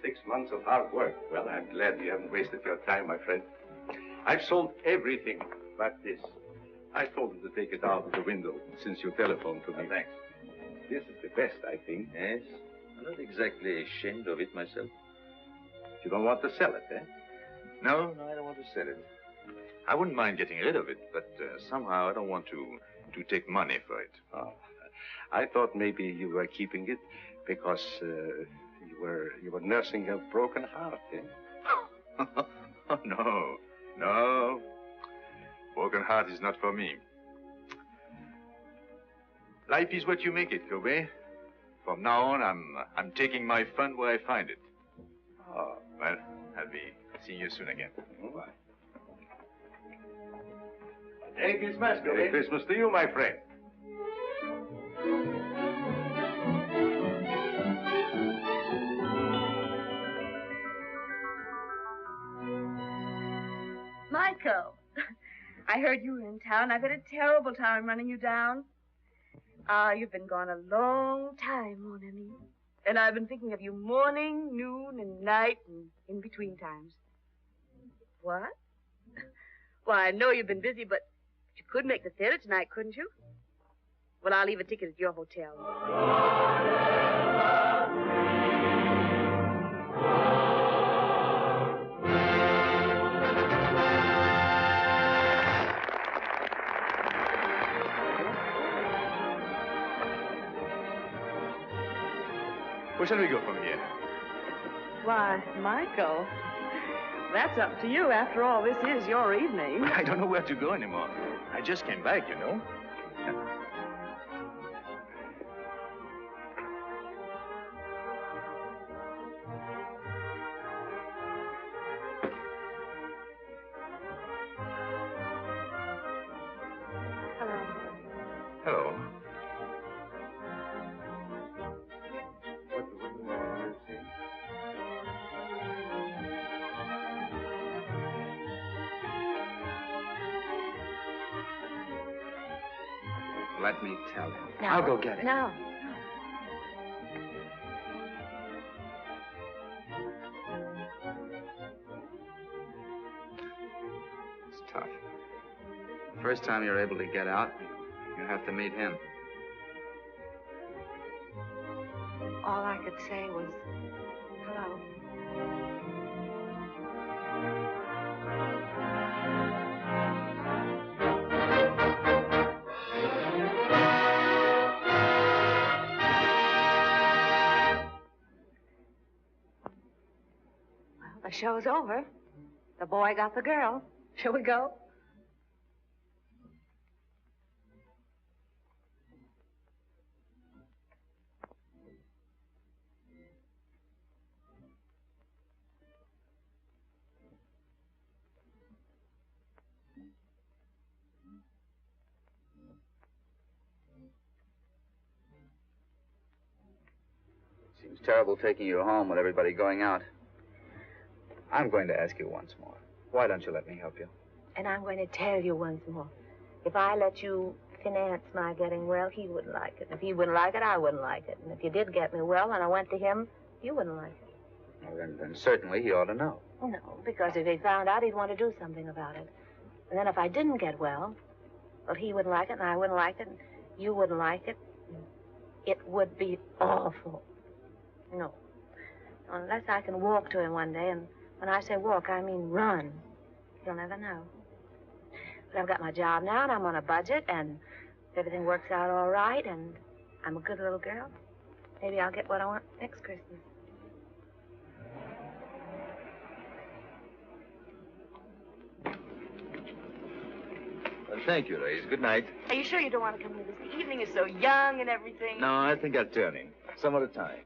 6 months of hard work. Well, I'm glad you haven't wasted your time, my friend. I've sold everything but this. I told them to take it out of the window since you telephoned to me. Thanks. This is the best, I think. Yes. I'm not exactly ashamed of it myself. You don't want to sell it, eh? No, I don't want to sell it. I wouldn't mind getting rid of it, but somehow I don't want to take money for it. Oh, I thought maybe you were keeping it because you were nursing a broken heart, eh? Oh, no. No. Broken heart is not for me. Life is what you make it, Cobert. From now on, I'm taking my fun where I find it. Oh, well, I'll be seeing you soon again. Bye. Merry Christmas, Cobert. Merry Christmas to you, my friend. Michael, I heard you were in town. I've had a terrible time running you down. You've been gone a long time, mon ami. And I've been thinking of you morning, noon, and night, and in between times. What? Well, I know you've been busy, but You could make the theater tonight, couldn't you? Well, I'll leave a ticket at your hotel. Where shall we go from here? Why, Michael, that's up to you. After all, this is your evening. I don't know where to go anymore. I just came back, you know. Hello. Let me tell him. No. I'll go get it. No. It's tough. The first time you're able to get out, you have to meet him. All I could say was, hello. Well, the show's over. The boy got the girl. Shall we go? Seems terrible taking you home with everybody going out. I'm going to ask you once more. Why don't you let me help you? And I'm going to tell you once more. If I let you finance my getting well, he wouldn't like it. If he wouldn't like it, I wouldn't like it. And if you did get me well and I went to him, you wouldn't like it. Well, then certainly he ought to know. No, because if he found out, he'd want to do something about it. And then if I didn't get well, he wouldn't like it and I wouldn't like it and you wouldn't like it. It would be awful. No. Unless I can walk to him one day, and when I say walk, I mean run. He'll never know. But I've got my job now, and I'm on a budget, and if everything works out all right, and I'm a good little girl, maybe I'll get what I want next Christmas. Well, thank you, ladies. Good night. Are you sure you don't want to come with us? The evening is so young and everything. No, I think I'll turn in. Some other time.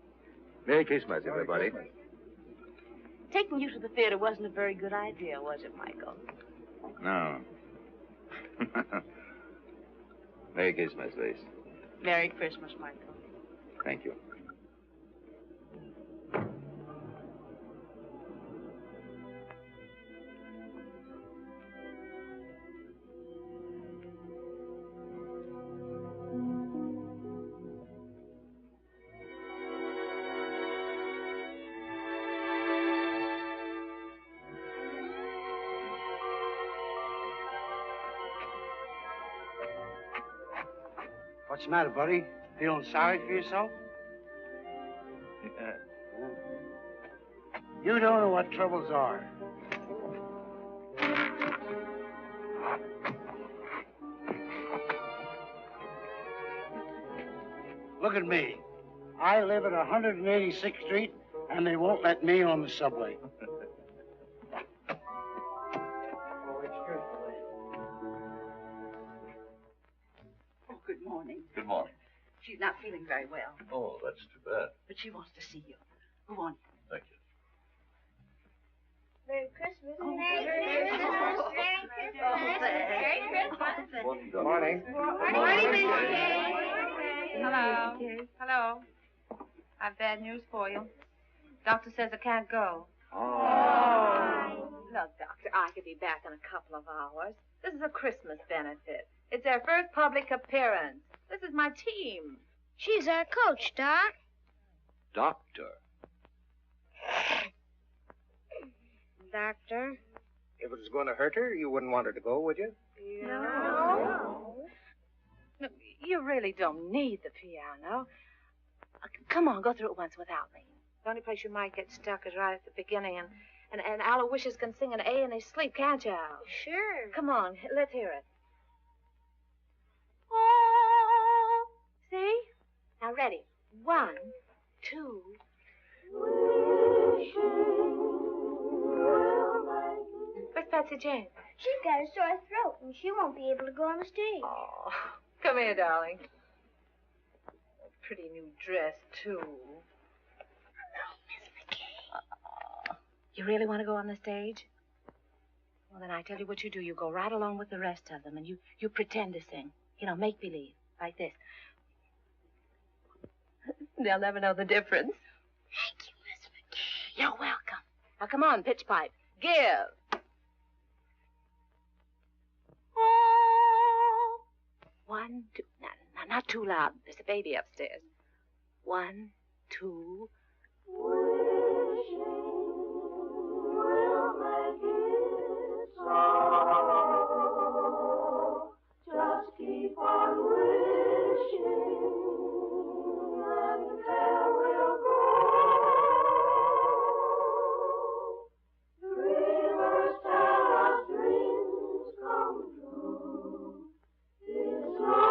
Merry Christmas, everybody. Taking you to the theater wasn't a very good idea, was it, Michael? No. Merry Christmas, ladies. Merry Christmas, Michael. Thank you. What's the matter, buddy? Feeling sorry for yourself? You don't know what troubles are. Look at me. I live at 186th Street, and they won't let me on the subway. Good morning. Good morning. She's not feeling very well, Oh, that's too bad. but she wants to see you. Go on. Thank you. Merry Christmas. Oh, Merry Merry Christmas. Christmas. Merry Christmas. Good morning. Morning, Miss Kay. Hello. Hello. I've bad news for you. Doctor says I can't go. Oh. Look, Doctor, I could be back in a couple of hours. This is a Christmas benefit. It's their first public appearance. This is my team. She's our coach, Doc. Doctor. Doctor. If it was going to hurt her, you wouldn't want her to go, would you? No. really don't need the piano. Come on, go through it once without me. The only place you might get stuck is right at the beginning, and Aloysius can sing an A in his sleep, can't you, Al? Sure. Come on, let's hear it. Oh, see? Now, ready. 1, 2. Where's Patsy Jane? She's got a sore throat, and she won't be able to go on the stage. Oh, come here, darling. A pretty new dress, too. Hello, Miss McKay. You really want to go on the stage? Well, then I tell you what you do. You go right along with the rest of them, and you pretend to sing. You know, make believe, like this. They'll never know the difference. Thank you, Miss McKay. You're welcome. Now, come on, pitch pipe. Give. Oh. 1, 2. No, not too loud. There's a baby upstairs. 1, 2. Wishing will make it so. Just keep on wishing, and there will go. Dreamers tell us dreams come true. It's no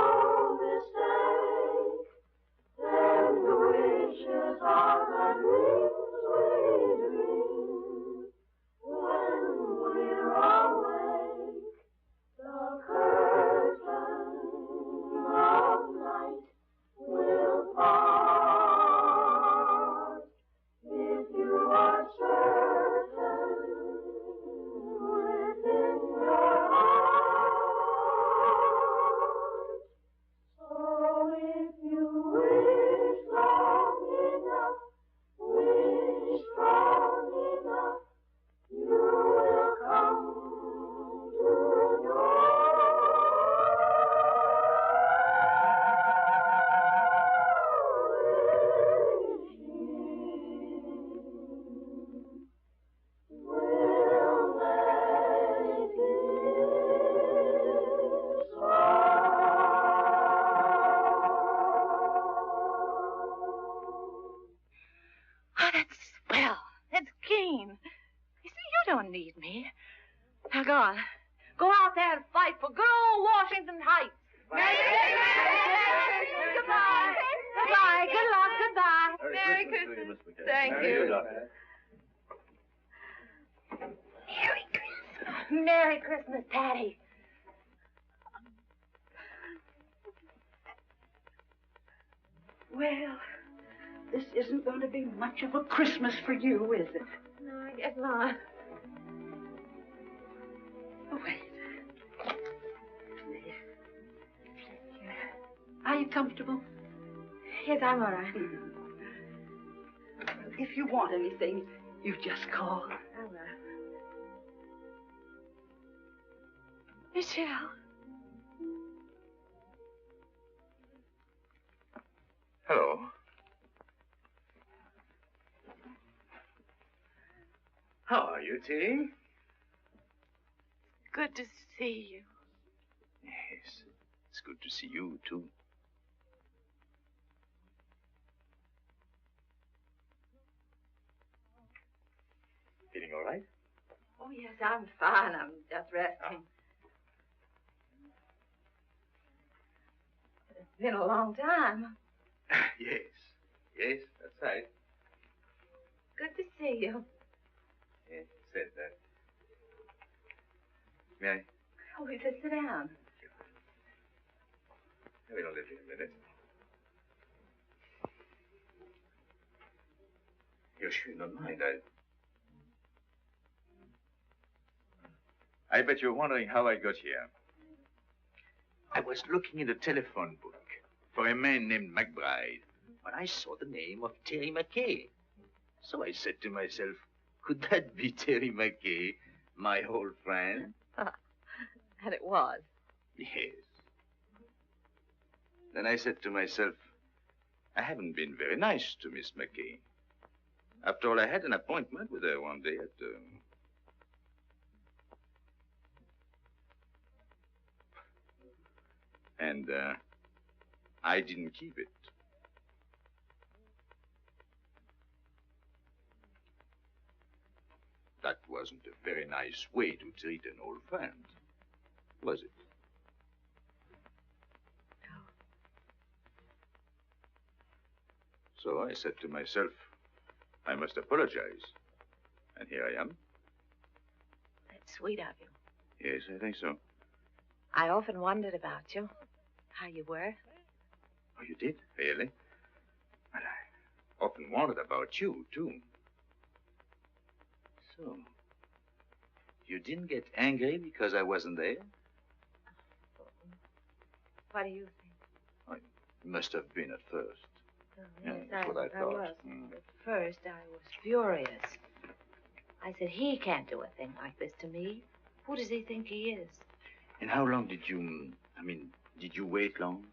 mistake. Then the wishes are the dreams we dream. When we're awake, the curtain of night will part. If you are certain within your heart, so if you wish long enough, wish strong enough, you will come to know. Will make it Oh, that's swell. That's keen. You see, you don't need me. Now, go on. Go out there and fight for good old Washington Heights. Goodbye. Goodbye. Good luck. Goodbye. Merry Christmas to you, Miss McKay. Thank Merry you. Christmas. Merry Christmas. Merry Christmas, Patty. Well, this isn't going to be much of a Christmas for you, is it? No, I guess not. Oh, wait. Are you comfortable? Yes, I'm all right. If you want anything, you just call. All right. Michel. Hello. How are you, Terry? Good to see you. Yes, it's good to see you, too. Feeling all right? Oh, yes, I'm fine. I'm just resting. It's been a long time. Yes, yes, that's right. Good to see you. Yes, said that. May I? Oh, we just sit down. We'll live in a minute. You're sure you don't mind? I bet you're wondering how I got here. I was looking in the telephone book for a man named McBride when I saw the name of Terry McKay. So I said to myself, could that be Terry McKay, my old friend? And it was. Yes. Then I said to myself, I haven't been very nice to Miss McKay. After all, I had an appointment with her one day at I didn't keep it. That wasn't a very nice way to treat an old friend, was it? No. So I said to myself, I must apologize. And here I am. That's sweet of you. Yes, I think so. I often wondered about you, how you were. Oh, you did? Really? And I often wondered about you, too. So, you didn't get angry because I wasn't there? What do you think? I must have been at first. Oh, Yeah, yes, that's what I thought. was. At first, I was furious. I said, he can't do a thing like this to me. Who does he think he is? And how long did you, did you wait long?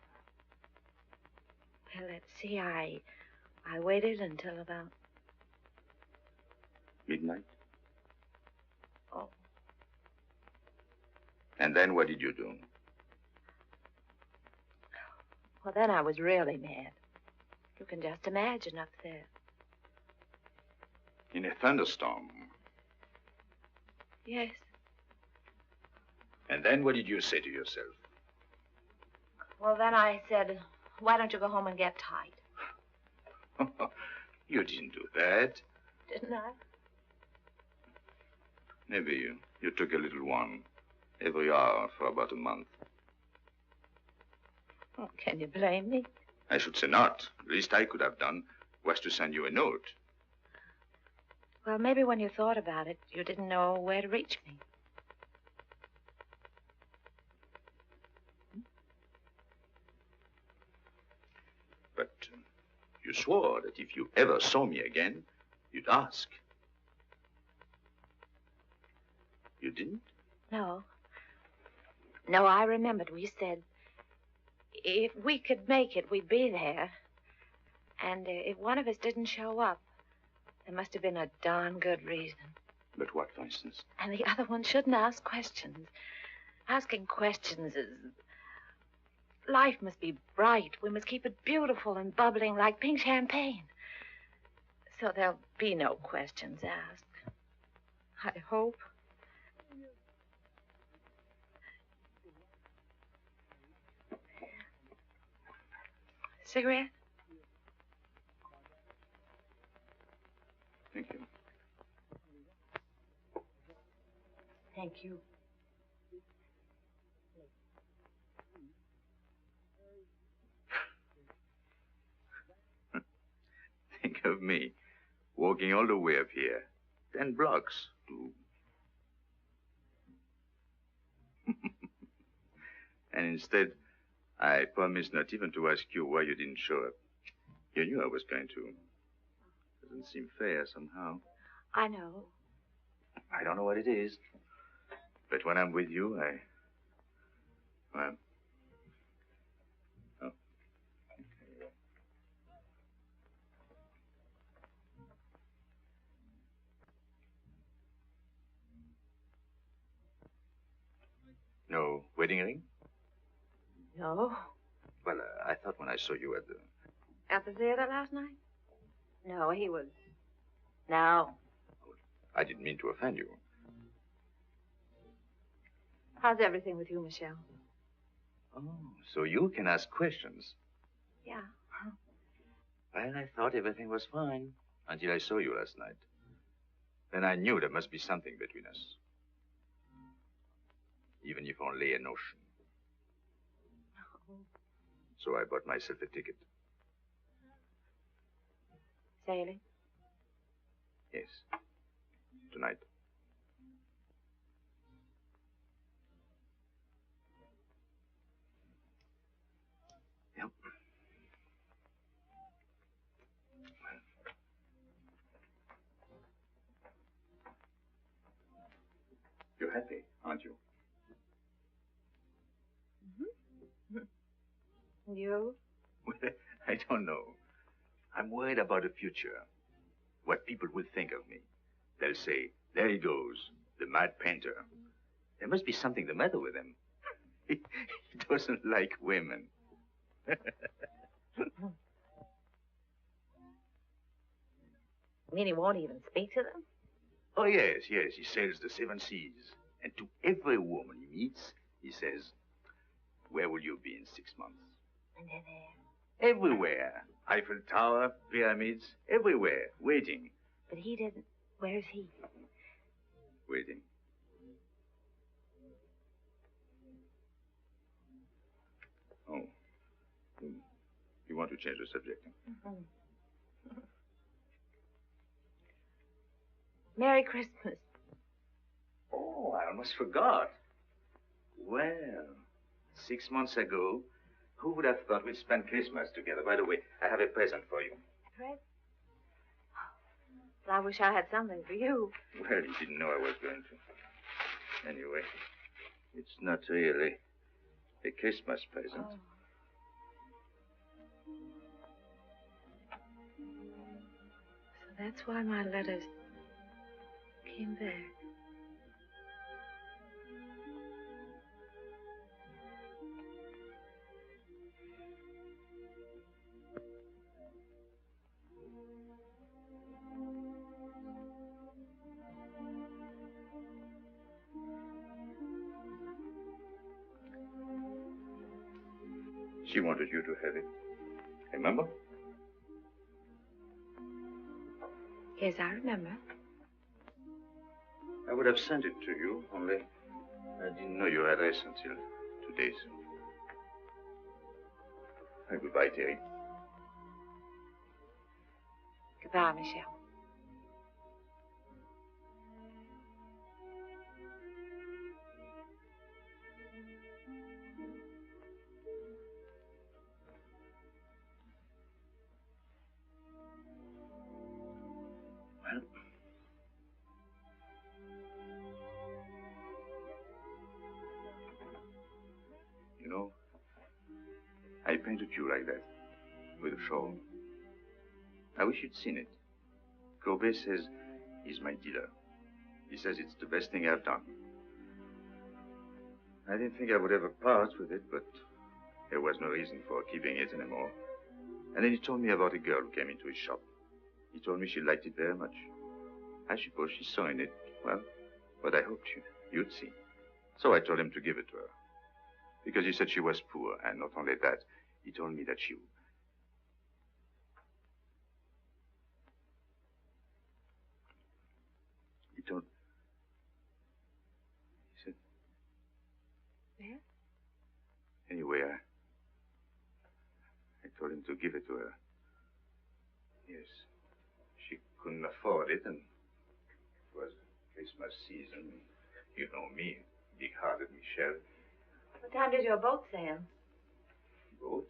Well, let's see, I waited until about... Midnight? Oh. And then what did you do? Well, then I was really mad. You can just imagine up there. In a thunderstorm? Yes. And then what did you say to yourself? Well, then I said, why don't you go home and get tight? You didn't do that. Didn't I? Maybe you took a little one every hour for about a month. Oh, can you blame me? I should say not. The least I could have done was to send you a note. Well, maybe when you thought about it, you didn't know where to reach me. But you swore that if you ever saw me again, you'd ask. You didn't? No. No, I remembered. We said, if we could make it, we'd be there. And if one of us didn't show up, there must have been a darn good reason. But what, for instance? And the other one shouldn't ask questions. Asking questions is... Life must be bright. We must keep it beautiful and bubbling like pink champagne. So there'll be no questions asked. I hope. Cigarette? Thank you. Thank you. Think of me, walking all the way up here. 10 blocks to... And instead, I promised not even to ask you why you didn't show up. You knew I was going to. Doesn't seem fair somehow. I know. I don't know what it is. But when I'm with you, well... Oh. No wedding ring? No. Well, I thought when I saw you at the... At the theater last night? No, he was... No. I didn't mean to offend you. How's everything with you, Michel? Oh, so you can ask questions. Yeah. Well, I thought everything was fine until I saw you last night. Then I knew there must be something between us. Even if only a notion. So I bought myself a ticket. Sailing? Yes. Tonight. Yep. You're happy, aren't you? Mm-hmm. You? Well, I don't know. I'm worried about the future. What people will think of me. They'll say, there he goes, the mad painter. There must be something the matter with him. He doesn't like women. You mean he won't even speak to them? Oh, yes. He sails the 7 seas. And to every woman he meets, he says, where will you be in 6 months? And they're there. Everywhere. Eiffel Tower, pyramids, everywhere, waiting. But he didn't. Where's he? Waiting. Oh. You want to change the subject? Mm-hmm. Merry Christmas. Oh, I almost forgot. Well, 6 months ago, who would have thought we'd spend Christmas together? By the way, I have a present for you. Present? Well, I wish I had something for you. Well, you didn't know I was going to. Anyway, it's not really a Christmas present. Oh. So that's why my letters came back. She wanted you to have it. Remember? Yes, I remember. I would have sent it to you, only I didn't know your address until 2 days. Goodbye, Terry. Goodbye, Michel. You know, I painted you like that, with a shawl. I wish you'd seen it. Cobert says he's my dealer. He says it's the best thing I've done. I didn't think I would ever part with it, but there was no reason for keeping it anymore. And then he told me about a girl who came into his shop. He told me she liked it very much. I suppose she saw in it, well, what I hoped you'd see. So I told him to give it to her. Because he said she was poor, and not only that, he told me that she... He said... Yeah? Anyway, I told him to give it to her. Yes. She couldn't afford it, and it was Christmas season. You know me, big-hearted Michel. What time did your boat sail? Boat?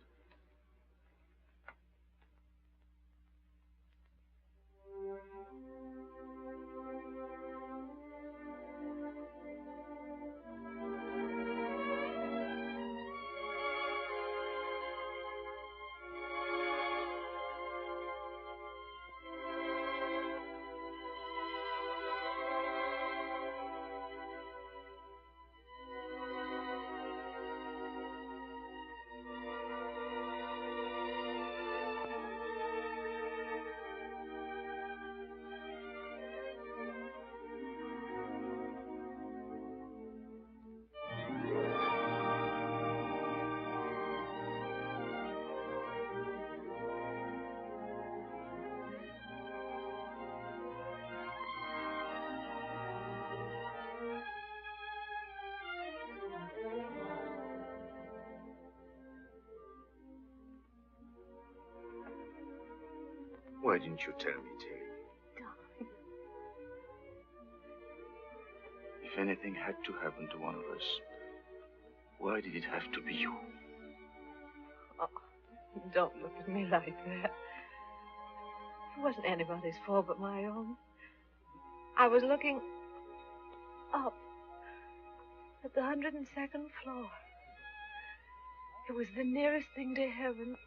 Why didn't you tell me, Terry? Darling. If anything had to happen to one of us, why did it have to be you? Oh, don't look at me like that. It wasn't anybody's fault but my own. I was looking up at the 102nd floor. It was the nearest thing to heaven.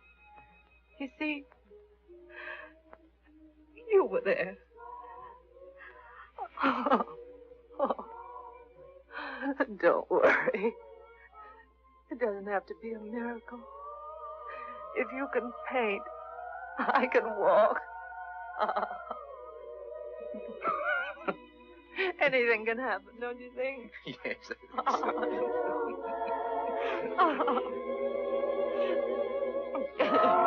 You see, you were there. Oh. Don't worry. It doesn't have to be a miracle. If you can paint, I can walk. Anything can happen, don't you think? Yes, I think so.